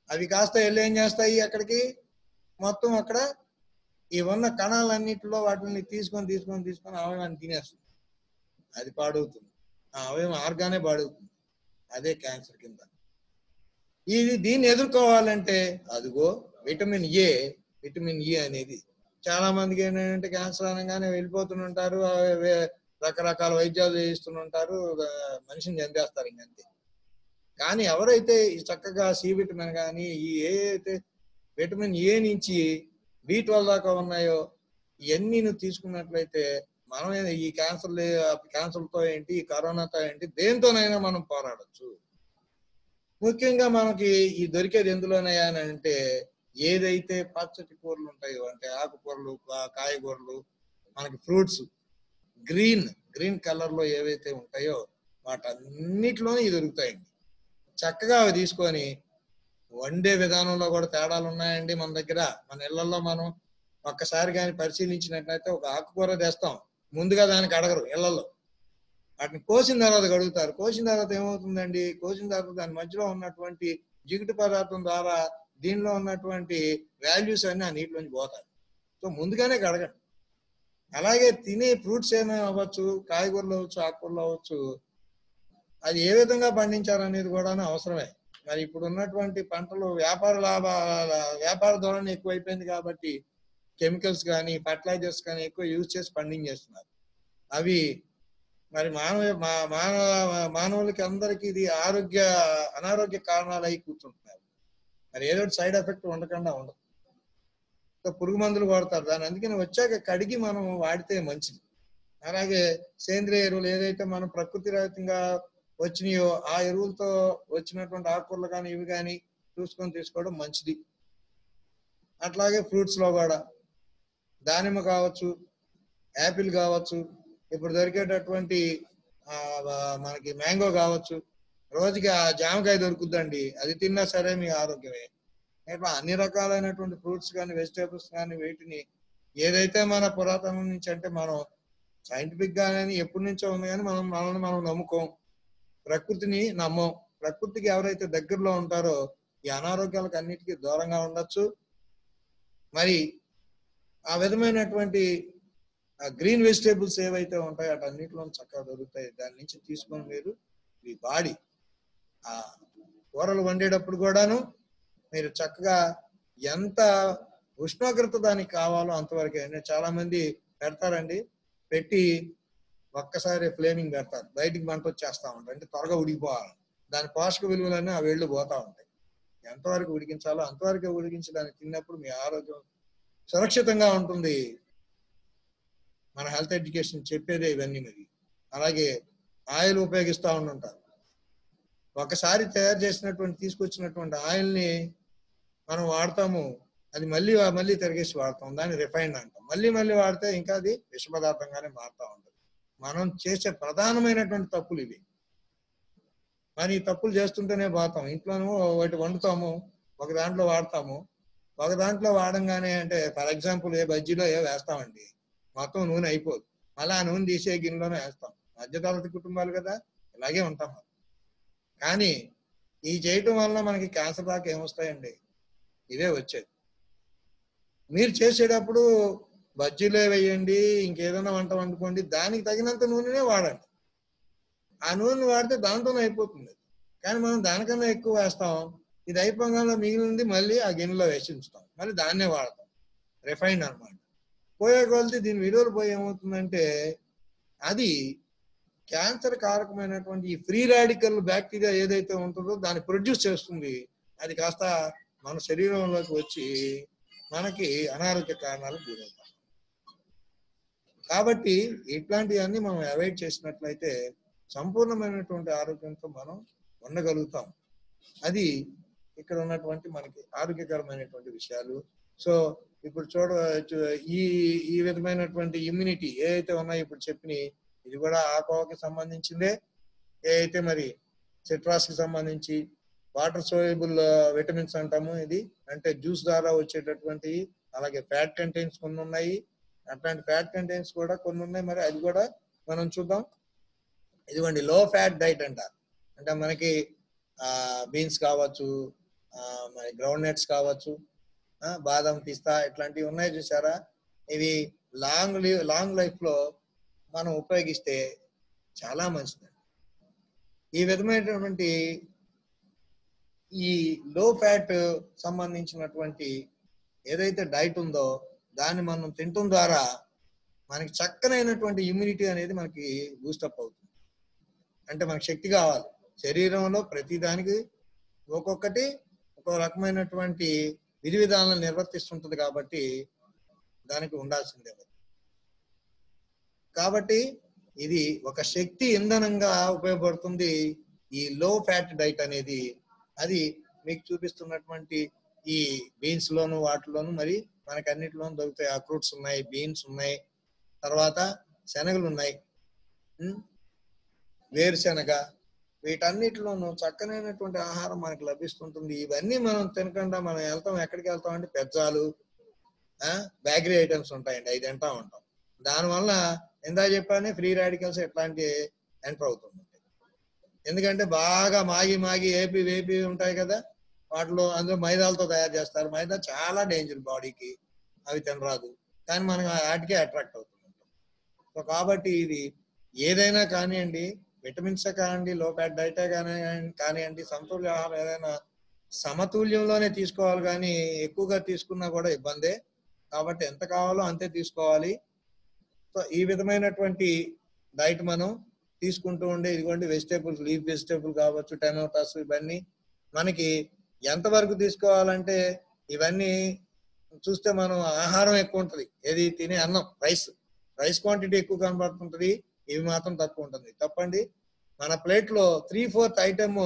అవి కాస్త వెళ్ళి ఏం చేస్తాయి, అక్కడికి మొత్తం అక్కడ ఈ ఉన్న కణాలన్నింటిలో వాటిని తీసుకొని అవయవాన్ని తినేస్తుంది. అది పాడవుతుంది, ఆ అవయవం ఆర్గానే పాడవుతుంది. అదే క్యాన్సర్ కింద. దీన్ని ఎదుర్కోవాలంటే అదిగో విటమిన్ ఏ అనేది. చాలా మందికి ఏంటంటే క్యాన్సర్ అనగానే వెళ్ళిపోతుంటారు, రకరకాల వైద్యాలు చేయిస్తుంటారు, మనిషిని చంపేస్తారు ఇంకంతే. కానీ ఎవరైతే ఈ చక్కగా సి విటమిన్ కానీ ఈ అయితే విటమిన్ ఏ నుంచి B12 దాకా ఉన్నాయో ఇవన్నీ నువ్వు తీసుకున్నట్లయితే మనం ఈ క్యాన్సర్తో ఏంటి, ఈ కరోనాతో ఏంటి, దేంతోనైనా మనం పోరాడచ్చు. ముఖ్యంగా మనకి ఈ దొరికేది ఎందులోనయ్యా అని అంటే ఏదైతే పచ్చటి కూరలు ఉంటాయో, అంటే ఆకుకూరలు, కాయగూరలు, మనకి ఫ్రూట్స్ గ్రీన్ కలర్ లో ఏవైతే ఉంటాయో వాటన్నిటిలోనే ఇవి దొరుకుతాయండి. చక్కగా అవి తీసుకొని వండే విధానంలో కూడా తేడాలు ఉన్నాయండి. మన దగ్గర మన ఇళ్లలో మనం ఒక్కసారి కానీ పరిశీలించినట్లయితే ఒక ఆకుకూర తెస్తాం, ముందుగా దానికి అడగరు ఇళ్లలో, వాటిని కోసిన తర్వాత కడుగుతారు. కోసిన తర్వాత ఏమవుతుందండి, కోసిన తర్వాత దాని మధ్యలో ఉన్నటువంటి జిగుటు పదార్థం ద్వారా దీనిలో ఉన్నటువంటి వాల్యూస్ అన్ని ఆ నీటిలోంచి పోతాయి. సో ముందుగానే కడగండి. అలాగే తినే ఫ్రూట్స్ ఏమేమి అవ్వచ్చు, కాయగూరలు అవ్వచ్చు, ఆకుకూరలు అవ్వచ్చు, అది ఏ విధంగా పండించారనేది కూడా అవసరమే. మరి ఇప్పుడు ఉన్నటువంటి పంటలు వ్యాపార ధోరణి ఎక్కువైపోయింది కాబట్టి కెమికల్స్ కానీ ఫర్టిలైజర్స్ కానీ ఎక్కువ యూజ్ చేసి పండించేస్తున్నారు. అవి మరి మానవులకి అందరికి ఇది అనారోగ్య కారణాలు అయి కూర్చుంటున్నారు. మరి ఏదో సైడ్ ఎఫెక్ట్ ఉండకుండా ఉండదు. సో పురుగు మందులు వాడతారు దాన్ని, అందుకని వచ్చాక కడిగి మనం వాడితే మంచిది. అలాగే సేంద్రియ ఎరువులు ఏదైతే మనం ప్రకృతి రహితంగా వచ్చినాయో ఆ ఎరువులతో వచ్చినటువంటి ఆకుకూరలు కానీ ఇవి కానీ చూసుకొని తీసుకోవడం మంచిది. అట్లాగే ఫ్రూట్స్ లో కూడా దానిమ్మ కావచ్చు, యాపిల్ కావచ్చు, ఇప్పుడు దొరికేటటువంటి మనకి మ్యాంగో కావచ్చు, రోజుకి ఆ జామకాయ దొరుకుద్దండి, అది తిన్నా సరే మీ ఆరోగ్యమే. ఇట్లా అన్ని రకాలైనటువంటి ఫ్రూట్స్ కానీ వెజిటేబుల్స్ కానీ వీటిని ఏదైతే మన పురాతనం నుంచి అంటే మనం సైంటిఫిక్ గానీ ఎప్పటి నుంచో ఉంది కానీ మనల్ని మనం నమ్ముకోం, ప్రకృతిని నమ్మం. ప్రకృతికి ఎవరైతే దగ్గరలో ఉంటారో ఈ అనారోగ్యాలకు అన్నిటికీ దూరంగా ఉండొచ్చు. మరి ఆ విధమైనటువంటి గ్రీన్ వెజిటేబుల్స్ ఏవైతే ఉంటాయో అటన్నిటిలో చక్కగా దొరుకుతాయి. దాని నుంచి తీసుకొని మీరు మీ బాడీ ఆ కూరలు వండేటప్పుడు కూడాను మీరు చక్కగా ఎంత ఉష్ణోగ్రత దానికి కావాలో అంతవరకే. చాలా మంది పెడతారండి, పెట్టి ఒక్కసారి ఫ్లేమింగ్ పెడతారు, బయటికి మంట వచ్చేస్తా ఉంటాయి, అంటే త్వరగా ఉడికిపోవాలి. దాని పోషక విలువలన్నీ ఆ వేళ్ళు పోతా ఉంటాయి. ఎంతవరకు ఉడికించాలో అంతవరకే ఉడికించి దాన్ని తిన్నప్పుడు మీ ఆరోగ్యం సురక్షితంగా ఉంటుంది. మన హెల్త్ ఎడ్యుకేషన్ చెప్పేదే ఇవన్నీ. మరి అలాగే ఆయిల్ ఉపయోగిస్తూ ఉంటుంటారు. ఒకసారి తయారు చేసినటువంటి తీసుకొచ్చినటువంటి ఆయిల్ని మనం వాడతాము, అది మళ్ళీ మళ్ళీ తిరిగేసి వాడతాం, దాన్ని రిఫైండ్ అంటాం. మళ్ళీ మళ్ళీ వాడితే ఇంకా అది విష పదార్థంగానే మారుతూ ఉంటుంది. మనం చేసే ప్రధానమైనటువంటి తప్పులు ఇవి. మరి ఈ తప్పులు చేస్తుంటేనే పోతాం. ఇంట్లోనూ ఒకటి వండుతాము, ఒక దాంట్లో వాడతాము, ఒక దాంట్లో వాడంగానే అంటే ఫర్ ఎగ్జాంపుల్ ఏ బజ్జీలో వేస్తామండి, మొత్తం నూనె అయిపోదు, మళ్ళీ ఆ నూనె తీసే గిన్నెలోనే వేస్తాం. మధ్యతరగతి కుటుంబాలు కదా, ఇలాగే ఉంటాం. కానీ ఈ చేయటం వల్ల మనకి క్యాన్సర్ దాకా ఏమొస్తాయండి, ఇవే వచ్చేది. మీరు చేసేటప్పుడు బజ్జీలే వేయండి, ఇంకేదైనా వంట వండుకోండి, దానికి తగినంత నూనెనే వాడండి. ఆ నూనె వాడితే దాంతోనే అయిపోతుంది. కానీ మనం దానికన్నా ఎక్కువ వేస్తాం, ఇది అయిపోగానే మిగిలింది మళ్ళీ ఆ గిన్నెలో వేసి ఉంచుతాం, మళ్ళీ దాన్నే వాడతాం, రిఫైండ్ అనమాట. పోయే కొలితే దీని విలువలు పోయి ఏమవుతుందంటే అది క్యాన్సర్ కారకమైనటువంటి ఈ ఫ్రీ రాడికల్ బ్యాక్టీరియా ఏదైతే ఉంటుందో దాన్ని ప్రొడ్యూస్ చేస్తుంది. అది కాస్త మన శరీరంలోకి వచ్చి మనకి అనారోగ్య కారణాలకు గురవుతాం. కాబట్టి ఇట్లాంటివన్నీ మనం అవాయిడ్ చేసినట్లయితే సంపూర్ణమైనటువంటి ఆరోగ్యంతో మనం ఉండగలుగుతాం. అది ఇక్కడ ఉన్నటువంటి మనకి ఆరోగ్యకరమైనటువంటి విషయాలు. సో ఇప్పుడు ఈ ఈ విధమైనటువంటి ఇమ్యూనిటీ ఏదైతే ఉన్నాయో ఇప్పుడు చెప్పిన, ఇది కూడా ఆకోవకి సంబంధించిందే. ఏదైతే మరి సిట్రాస్ కి సంబంధించి వాటర్ సోయబుల్ విటమిన్స్ అంటాము, ఇది అంటే జ్యూస్ ద్వారా వచ్చేటటువంటి. అలాగే ఫ్యాట్ కంటెంట్స్ కొన్ని ఉన్నాయి, అట్లాంటి ఫ్యాట్ కంటెంట్స్ కూడా కొన్ని ఉన్నాయి. మరి అది కూడా మనం చూద్దాం. ఇదిగోండి లో ఫ్యాట్ డైట్ అంటారు, అంటే మనకి బీన్స్ కావచ్చు, మరి గ్రౌండ్ నట్స్ కావచ్చు, బాదం, పిస్తా ఇట్లాంటివి ఉన్నాయి చూసారా. ఇవి లాంగ్ లైఫ్ లో మనం ఉపయోగిస్తే చాలా మంచిది. ఈ విధమైనటువంటి ఈ లో ఫ్యాట్ సంబంధించినటువంటి ఏదైతే డైట్ ఉందో దాన్ని మనం తినటం ద్వారా మనకి చక్కనైనటువంటి ఇమ్యూనిటీ అనేది మనకి బూస్టప్ అవుతుంది. అంటే మనకి శక్తి కావాలి శరీరంలో, ప్రతి దానికి ఒక్కొక్కటి ఒక రకమైనటువంటి విధి విధానాలను నిర్వర్తిస్తుంటది కాబట్టి దానికి ఉండాల్సిందే. కాబట్టి ఇది ఒక శక్తి ఇంధనంగా ఉపయోగపడుతుంది ఈ లో ఫ్యాట్ డైట్ అనేది. అది మీకు చూపిస్తున్నటువంటి ఈ బీన్స్ లోను వాటిలోను మరి మనకి అన్నిటిలోనూ దొరుకుతాయి. అక్రూట్స్ ఉన్నాయి, బీన్స్ ఉన్నాయి, తర్వాత శనగలు ఉన్నాయి, వేరుశనగ, వీటన్నిటిలోనూ చక్కనైనటువంటి ఆహారం మనకు లభిస్తుంటుంది. ఇవన్నీ మనం తినకుండా మనం వెళ్తాం, ఎక్కడికి వెళ్తాం అంటే పెజ్జాలు, బేకరీ ఐటమ్స్ ఉంటాయండి, అవి తింటా ఉంటాం. దానివల్ల ఎంత చెప్పానే ఫ్రీ రాడికల్స్ ఎట్లాంటి ఎంటర్ అవుతుంది. ఎందుకంటే బాగా మాగి వేపి ఉంటాయి కదా, వాటిలో అందులో మైదాలతో తయారు చేస్తారు. మైదా చాలా డేంజర్ బాడీకి, అవి తినరాదు. కానీ మనం వాటికే అట్రాక్ట్ అవుతుంది. సో కాబట్టి ఇది ఏదైనా కానివ్వండి, విటమిన్స్ కానివ్వండి, లో ఫ్యాట్ డైటే కానివ్వండి, సమతుల్య ఆహారం ఏదైనా సమతుల్యంలోనే తీసుకోవాలి. కానీ ఎక్కువగా తీసుకున్నా కూడా ఇబ్బందే. కాబట్టి ఎంత కావాలో అంతే తీసుకోవాలి. సో ఈ విధమైనటువంటి డైట్ మనం తీసుకుంటూ ఉండే, ఇదిగోండి వెజిటేబుల్స్, లీఫ్ వెజిటేబుల్ కావచ్చు, టమాటాస్, ఇవన్నీ మనకి ఎంతవరకు తీసుకోవాలంటే ఇవన్నీ చూస్తే మనం ఆహారం ఎక్కువ ఉంటుంది, ఏది తినే అన్నం, రైస్ క్వాంటిటీ ఎక్కువ కనబడుతుంటది, ఇవి మాత్రం తక్కువ ఉంటుంది. తప్పండి. మన ప్లేట్ లో 3/4 ఐటమ్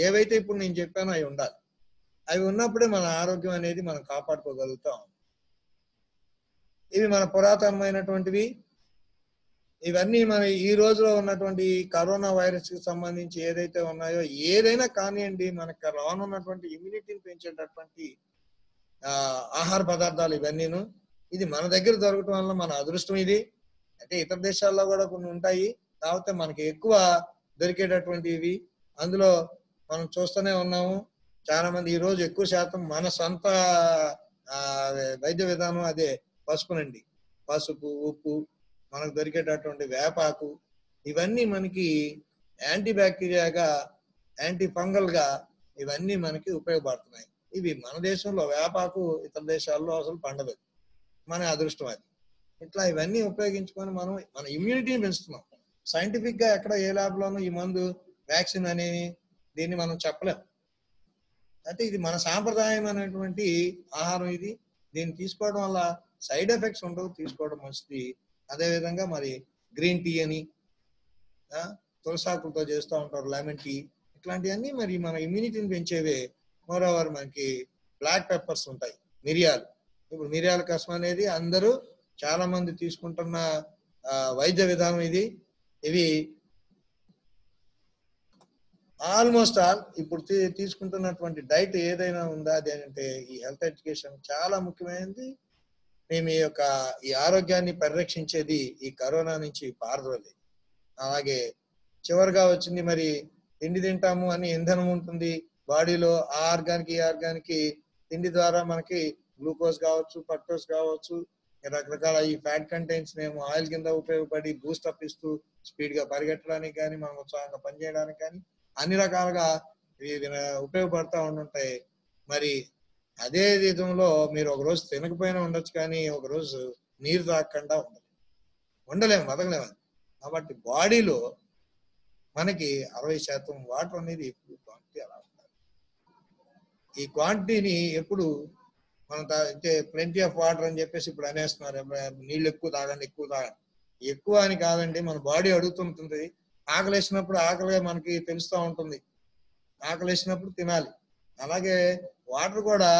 ఏవైతే ఇప్పుడు నేను చెప్పానో అవి ఉండాలి. అవి ఉన్నప్పుడే మన ఆరోగ్యం అనేది మనం కాపాడుకోగలుగుతాం. ఇవి మన పురాతనమైనటువంటివి. ఇవన్నీ మన ఈ రోజులో ఉన్నటువంటి కరోనా వైరస్ కి సంబంధించి ఏదైతే ఉన్నాయో, ఏదైనా కానివ్వండి, మనకు రానున్నటువంటి ఇమ్యూనిటీని పెంచేటటువంటి ఆహార పదార్థాలు ఇవన్నీను. ఇది మన దగ్గర దొరకటం వల్ల మన అదృష్టం ఇది. అంటే ఇతర దేశాల్లో కూడా కొన్ని ఉంటాయి, కాకపోతే మనకి ఎక్కువ దొరికేటటువంటివి. అందులో మనం చూస్తూనే ఉన్నాము. చాలా మంది ఈ రోజు ఎక్కువ శాతం మన సొంత వైద్య విధానం అదే పసుపునండి. పసుపు, ఉప్పు, మనకు దొరికేటటువంటి వేపాకు, ఇవన్నీ మనకి యాంటీ బ్యాక్టీరియాగా, యాంటీ ఫంగల్ గా ఇవన్నీ మనకి ఉపయోగపడుతున్నాయి. ఇవి మన దేశంలో వేపాకు ఇతర దేశాల్లో అసలు పండదు. మన అదృష్టం అది. ఇట్లా ఇవన్నీ ఉపయోగించుకొని మనం మన ఇమ్యూనిటీని పెంచుతున్నాం. సైంటిఫిక్ గా ఎక్కడ ఏ ల్యాబ్ లోనూ ఈ మందు వ్యాక్సిన్ అనేది దీన్ని మనం చెప్పలేం. అయితే ఇది మన సాంప్రదాయమైనటువంటి ఆహారం ఇది. దీన్ని తీసుకోవడం వల్ల సైడ్ ఎఫెక్ట్స్ ఉండవు, తీసుకోవడం మంచిది. అదేవిధంగా మరి గ్రీన్ టీ అని, తులసాకులతో చేస్తూ ఉంటారు, లెమన్ టీ, ఇట్లాంటివన్నీ మరి మన ఇమ్యూనిటీని పెంచేవే. మోరోవర్ మనకి బ్లాక్ పెప్పర్స్ ఉంటాయి, మిరియాలు. ఇప్పుడు మిరియాల కషం అనేది అందరూ చాలా మంది తీసుకుంటున్న వైద్య విధానం ఇది. ఇవి ఆల్మోస్ట్ ఆల్ ఇప్పుడు తీసుకుంటున్నటువంటి డైట్ ఏదైనా ఉందా అది అంటే ఈ హెల్త్ ఎడ్యుకేషన్ చాలా ముఖ్యమైనది. మేము ఈ ఆరోగ్యాన్ని పరిరక్షించేది ఈ కరోనా నుంచి పారదోలి. అలాగే చివరిగా వచ్చింది మరి తిండి తింటాము అని ఇంధనం ఉంటుంది బాడీలో. ఆ ఆర్గానికి ఈ ఆర్గానికి తిండి ద్వారా మనకి గ్లూకోజ్ కావచ్చు, ఫ్రక్టోజ్ కావచ్చు, రకరకాల ఈ ఫ్యాట్ కంటెంట్స్ మేము ఆయిల్ కింద ఉపయోగపడి బూస్టప్ ఇస్తూ స్పీడ్ గా పరిగెట్టడానికి కానీ, మనం ఉత్సాహంగా పనిచేయడానికి కానీ అన్ని రకాలుగా ఉపయోగపడతా ఉంటుంటాయి. మరి అదే విధంలో మీరు ఒక రోజు తినకపోయినా ఉండొచ్చు, కానీ ఒక రోజు నీరు తాగకుండా ఉండలేము, బతకలేము. కాబట్టి బాడీలో మనకి 60% వాటర్ అనేది ఎప్పుడు క్వాంటిటీ అలా ఉండాలి. ఈ క్వాంటిటీని ఎప్పుడు మనం అంటే ప్లెంటీ ఆఫ్ వాటర్ అని చెప్పేసి ఇప్పుడు అనేస్తున్నారు, నీళ్ళు ఎక్కువ తాగండి, ఎక్కువ తాగండి. ఎక్కువ అని కాదండి, మన బాడీ అడుగుతుంటుంది. ఆకలి వేసినప్పుడు ఆకలిగా మనకి తెలుస్తూ ఉంటుంది, ఆకలి వేసినప్పుడు తినాలి. అలాగే వాటర్ కూడా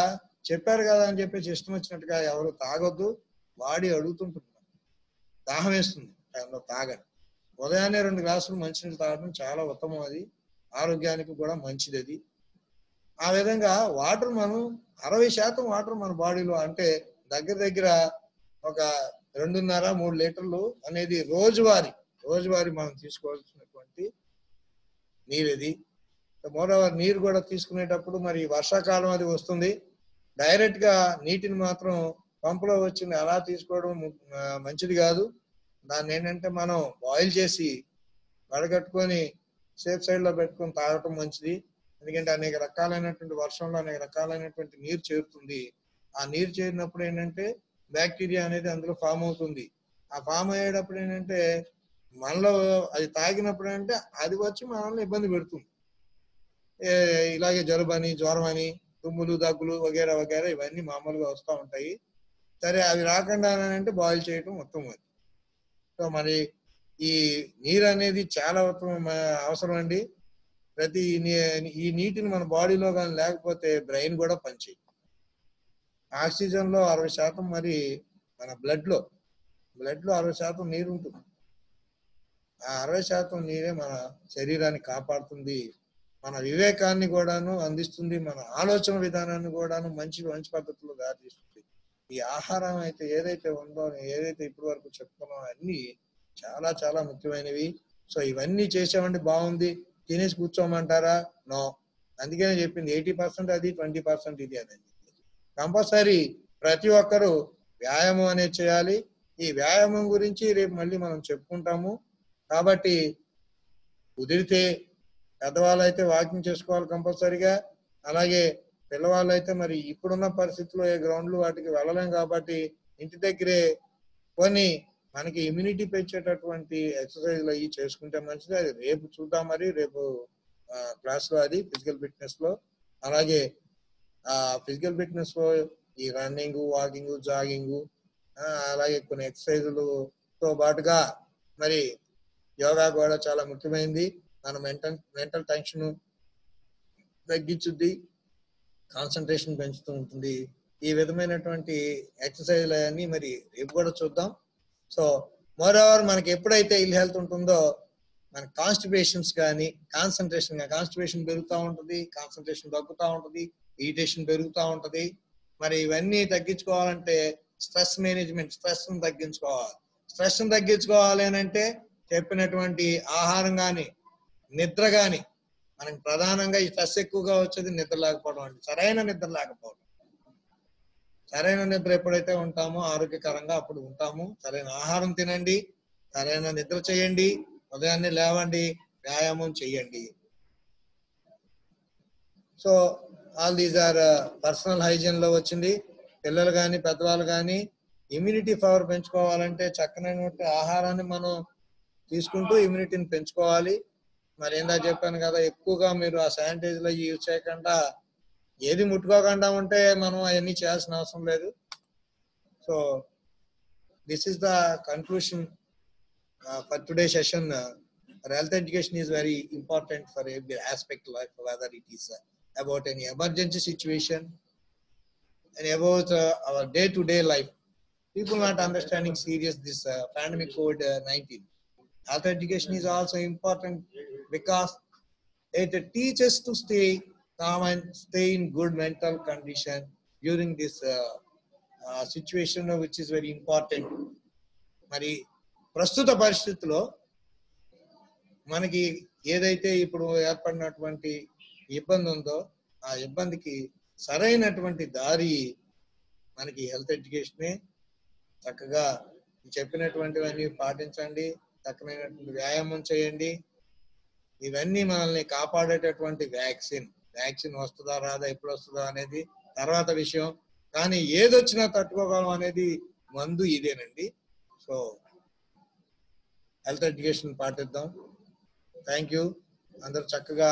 చెప్పారు కదా అని చెప్పేసి ఇష్టం వచ్చినట్టుగా ఎవరు తాగొద్దు. బాడీ అడుగుతుంటుంది, దాహం వేస్తుంది టైంలో తాగండి. ఉదయాన్నే 2 గ్లాసులు మంచినీళ్ళు తాగడం చాలా ఉత్తమం. అది ఆరోగ్యానికి కూడా మంచిది. అది ఆ విధంగా వాటర్ మనం 60% వాటర్ మన బాడీలో, అంటే దగ్గర దగ్గర ఒక 2.5-3 లీటర్లు అనేది రోజువారీ మనం తీసుకోవాల్సినటువంటి నీరు ఇది. మోరోవర్ నీరు కూడా తీసుకునేటప్పుడు మరి వర్షాకాలం అది వస్తుంది, డైరెక్ట్ గా నీటిని మాత్రం పంపులో వచ్చింది అలా తీసుకోవడం మంచిది కాదు. దాన్ని ఏంటంటే మనం బాయిల్ చేసి వడగట్టుకొని సేఫ్ సైడ్ లో పెట్టుకొని తాగటం మంచిది. ఎందుకంటే అనేక రకాలైనటువంటి వర్షంలో అనేక రకాలైనటువంటి నీరు చేరుతుంది. ఆ నీరు చేరినప్పుడు ఏంటంటే బ్యాక్టీరియా అనేది అందులో ఫామ్ అవుతుంది. ఆ ఫామ్ అయ్యేటప్పుడు ఏంటంటే మనలో అది తాగినప్పుడు అంటే అది వచ్చి మనల్ని ఇబ్బంది పెడుతుంది. ఇలాగే జలుబు అని, జ్వరం అని, తుమ్ములు, దగ్గులు వగేరా వగేరా ఇవన్నీ మామూలుగా వస్తూ ఉంటాయి. సరే అవి రాకుండా అంటే బాయిల్ చేయటం ఉత్తమం. సో మరి ఈ నీరు అనేది చాలా అవసరం అండి. ఈ నీటిని మన బాడీలో కానీ లేకపోతే బ్రెయిన్ కూడా పనిచేయదు. ఆక్సిజన్ లో 60% మరి మన బ్లడ్ లో 60% నీరు ఉంటుంది. ఆ 60% నీరే మన శరీరాన్ని కాపాడుతుంది, మన వివేకాన్ని కూడాను అందిస్తుంది, మన ఆలోచన విధానాన్ని కూడాను మంచి పద్ధతిలో దారితీస్తుంది. ఈ ఆహారం అయితే ఏదైతే ఉందో, ఏదైతే ఇప్పటి వరకు చెప్పుకున్నామో అన్ని చాలా చాలా ముఖ్యమైనవి. సో ఇవన్నీ చేసామండి, బాగుంది, తినేసి కూర్చోమంటారా? నో. అందుకనే చెప్పింది 80% అది, 20% ఇది అని. కంపల్సరీ ప్రతి ఒక్కరూ వ్యాయామం అనేది చేయాలి. ఈ వ్యాయామం గురించి రేపు మళ్ళీ మనం చెప్పుకుంటాము. కాబట్టి కుదిరితే పెద్దవాళ్ళు అయితే వాకింగ్ చేసుకోవాలి కంపల్సరీగా. అలాగే పిల్లవాళ్ళు అయితే మరి ఇప్పుడున్న పరిస్థితుల్లో ఏ గ్రౌండ్లు వాటికి వెళ్ళలేం కాబట్టి ఇంటి దగ్గరే కొన్ని మనకి ఇమ్యూనిటీ పెంచేటటువంటి ఎక్సర్సైజ్లు అవి చేసుకుంటే మంచిది. అది రేపు చూద్దాం, మరి రేపు క్లాస్ లో అది ఫిజికల్ ఫిట్నెస్ లో. అలాగే ఫిజికల్ ఫిట్నెస్ లో ఈ రన్నింగ్, వాకింగ్, జాగింగ్, అలాగే కొన్ని ఎక్సర్సైజులతో పాటుగా మరి యోగా కూడా చాలా ముఖ్యమైనది. మన మెంటల్ టెన్షన్ తగ్గించుద్ది, కాన్సన్ట్రేషన్ పెంచుతూ ఉంటుంది. ఈ విధమైనటువంటి ఎక్సర్సైజ్లు అన్ని మరి రేపు కూడా చూద్దాం. సో మోరోవర్ మనకి ఎప్పుడైతే ఇల్ హెల్త్ ఉంటుందో మన కాన్స్టిపేషన్స్ కానీ కాన్స్టిపేషన్ పెరుగుతూ ఉంటుంది, కాన్సన్ట్రేషన్ తగ్గుతూ ఉంటుంది, ఇరిటేషన్ పెరుగుతూ ఉంటుంది. మరి ఇవన్నీ తగ్గించుకోవాలంటే స్ట్రెస్ మేనేజ్మెంట్, స్ట్రెస్ తగ్గించుకోవాలి అని అంటే చెప్పినటువంటి ఆహారం కానీ నిద్ర కానీ, మనకి ప్రధానంగా ఈ స్ట్రెస్ ఎక్కువగా వచ్చేది నిద్ర లేకపోవడం అండి. సరైన నిద్ర లేకపోవడం. సరైన నిద్ర ఎప్పుడైతే ఉంటామో ఆరోగ్యకరంగా అప్పుడు ఉంటాము. సరైన ఆహారం తినండి, సరైన నిద్ర చేయండి, ఉదయాన్నే లేవండి, వ్యాయామం చేయండి. So all these are personal hygiene లో వచ్చింది. పిల్లలు కానీ పెద్దవాళ్ళు కానీ ఇమ్యూనిటీ పవర్ పెంచుకోవాలంటే చక్కనైనటువంటి ఆహారాన్ని మనం తీసుకుంటూ ఇమ్యూనిటీని పెంచుకోవాలి. మరి ఏందా చెప్పాను కదా, ఎక్కువగా మీరు ఆ శానిటైజర్లు యూజ్ చేయకుండా ఏది ముట్టుకోకుండా ఉంటే మనం అవన్నీ చేయాల్సిన అవసరం లేదు. So this is the conclusion for today session. Health education is very important for every aspect of life, whether it is about any emergency situation and about our day-to-day life. People not understanding serious this pandemic COVID-19. Health education is also important because it teaches to stay calm and stay in good mental condition during this situation, which is very important. మరి ప్రస్తుత పరిస్థితుల్లో మనకి ఏదైతే ఇప్పుడు ఏర్పడినటువంటి ఇబ్బంది ఉందో ఆ ఇబ్బందికి సరైనటువంటి దారి మనకి హెల్త్ ఎడ్యుకేషనే. చక్కగా చెప్పినటువంటివన్నీ పాటించండి, చక్కనైనటువంటి వ్యాయామం చేయండి. ఇవన్నీ మనల్ని కాపాడేటటువంటి వ్యాక్సిన్ వస్తుందా రాదా, ఎప్పుడు వస్తుందా అనేది తర్వాత విషయం. కానీ ఏదొచ్చినా తట్టుకోగలం అనేది మందు ఇదేనండి. సో హెల్త్ ఎడ్యుకేషన్ పాటిద్దాం. Thank you. అందరూ చక్కగా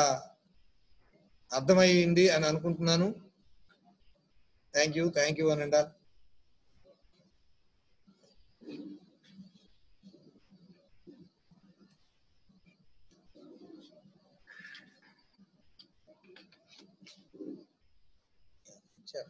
అర్థమైంది అని అనుకుంటున్నాను. థ్యాంక్ యూ అనండి. Sure.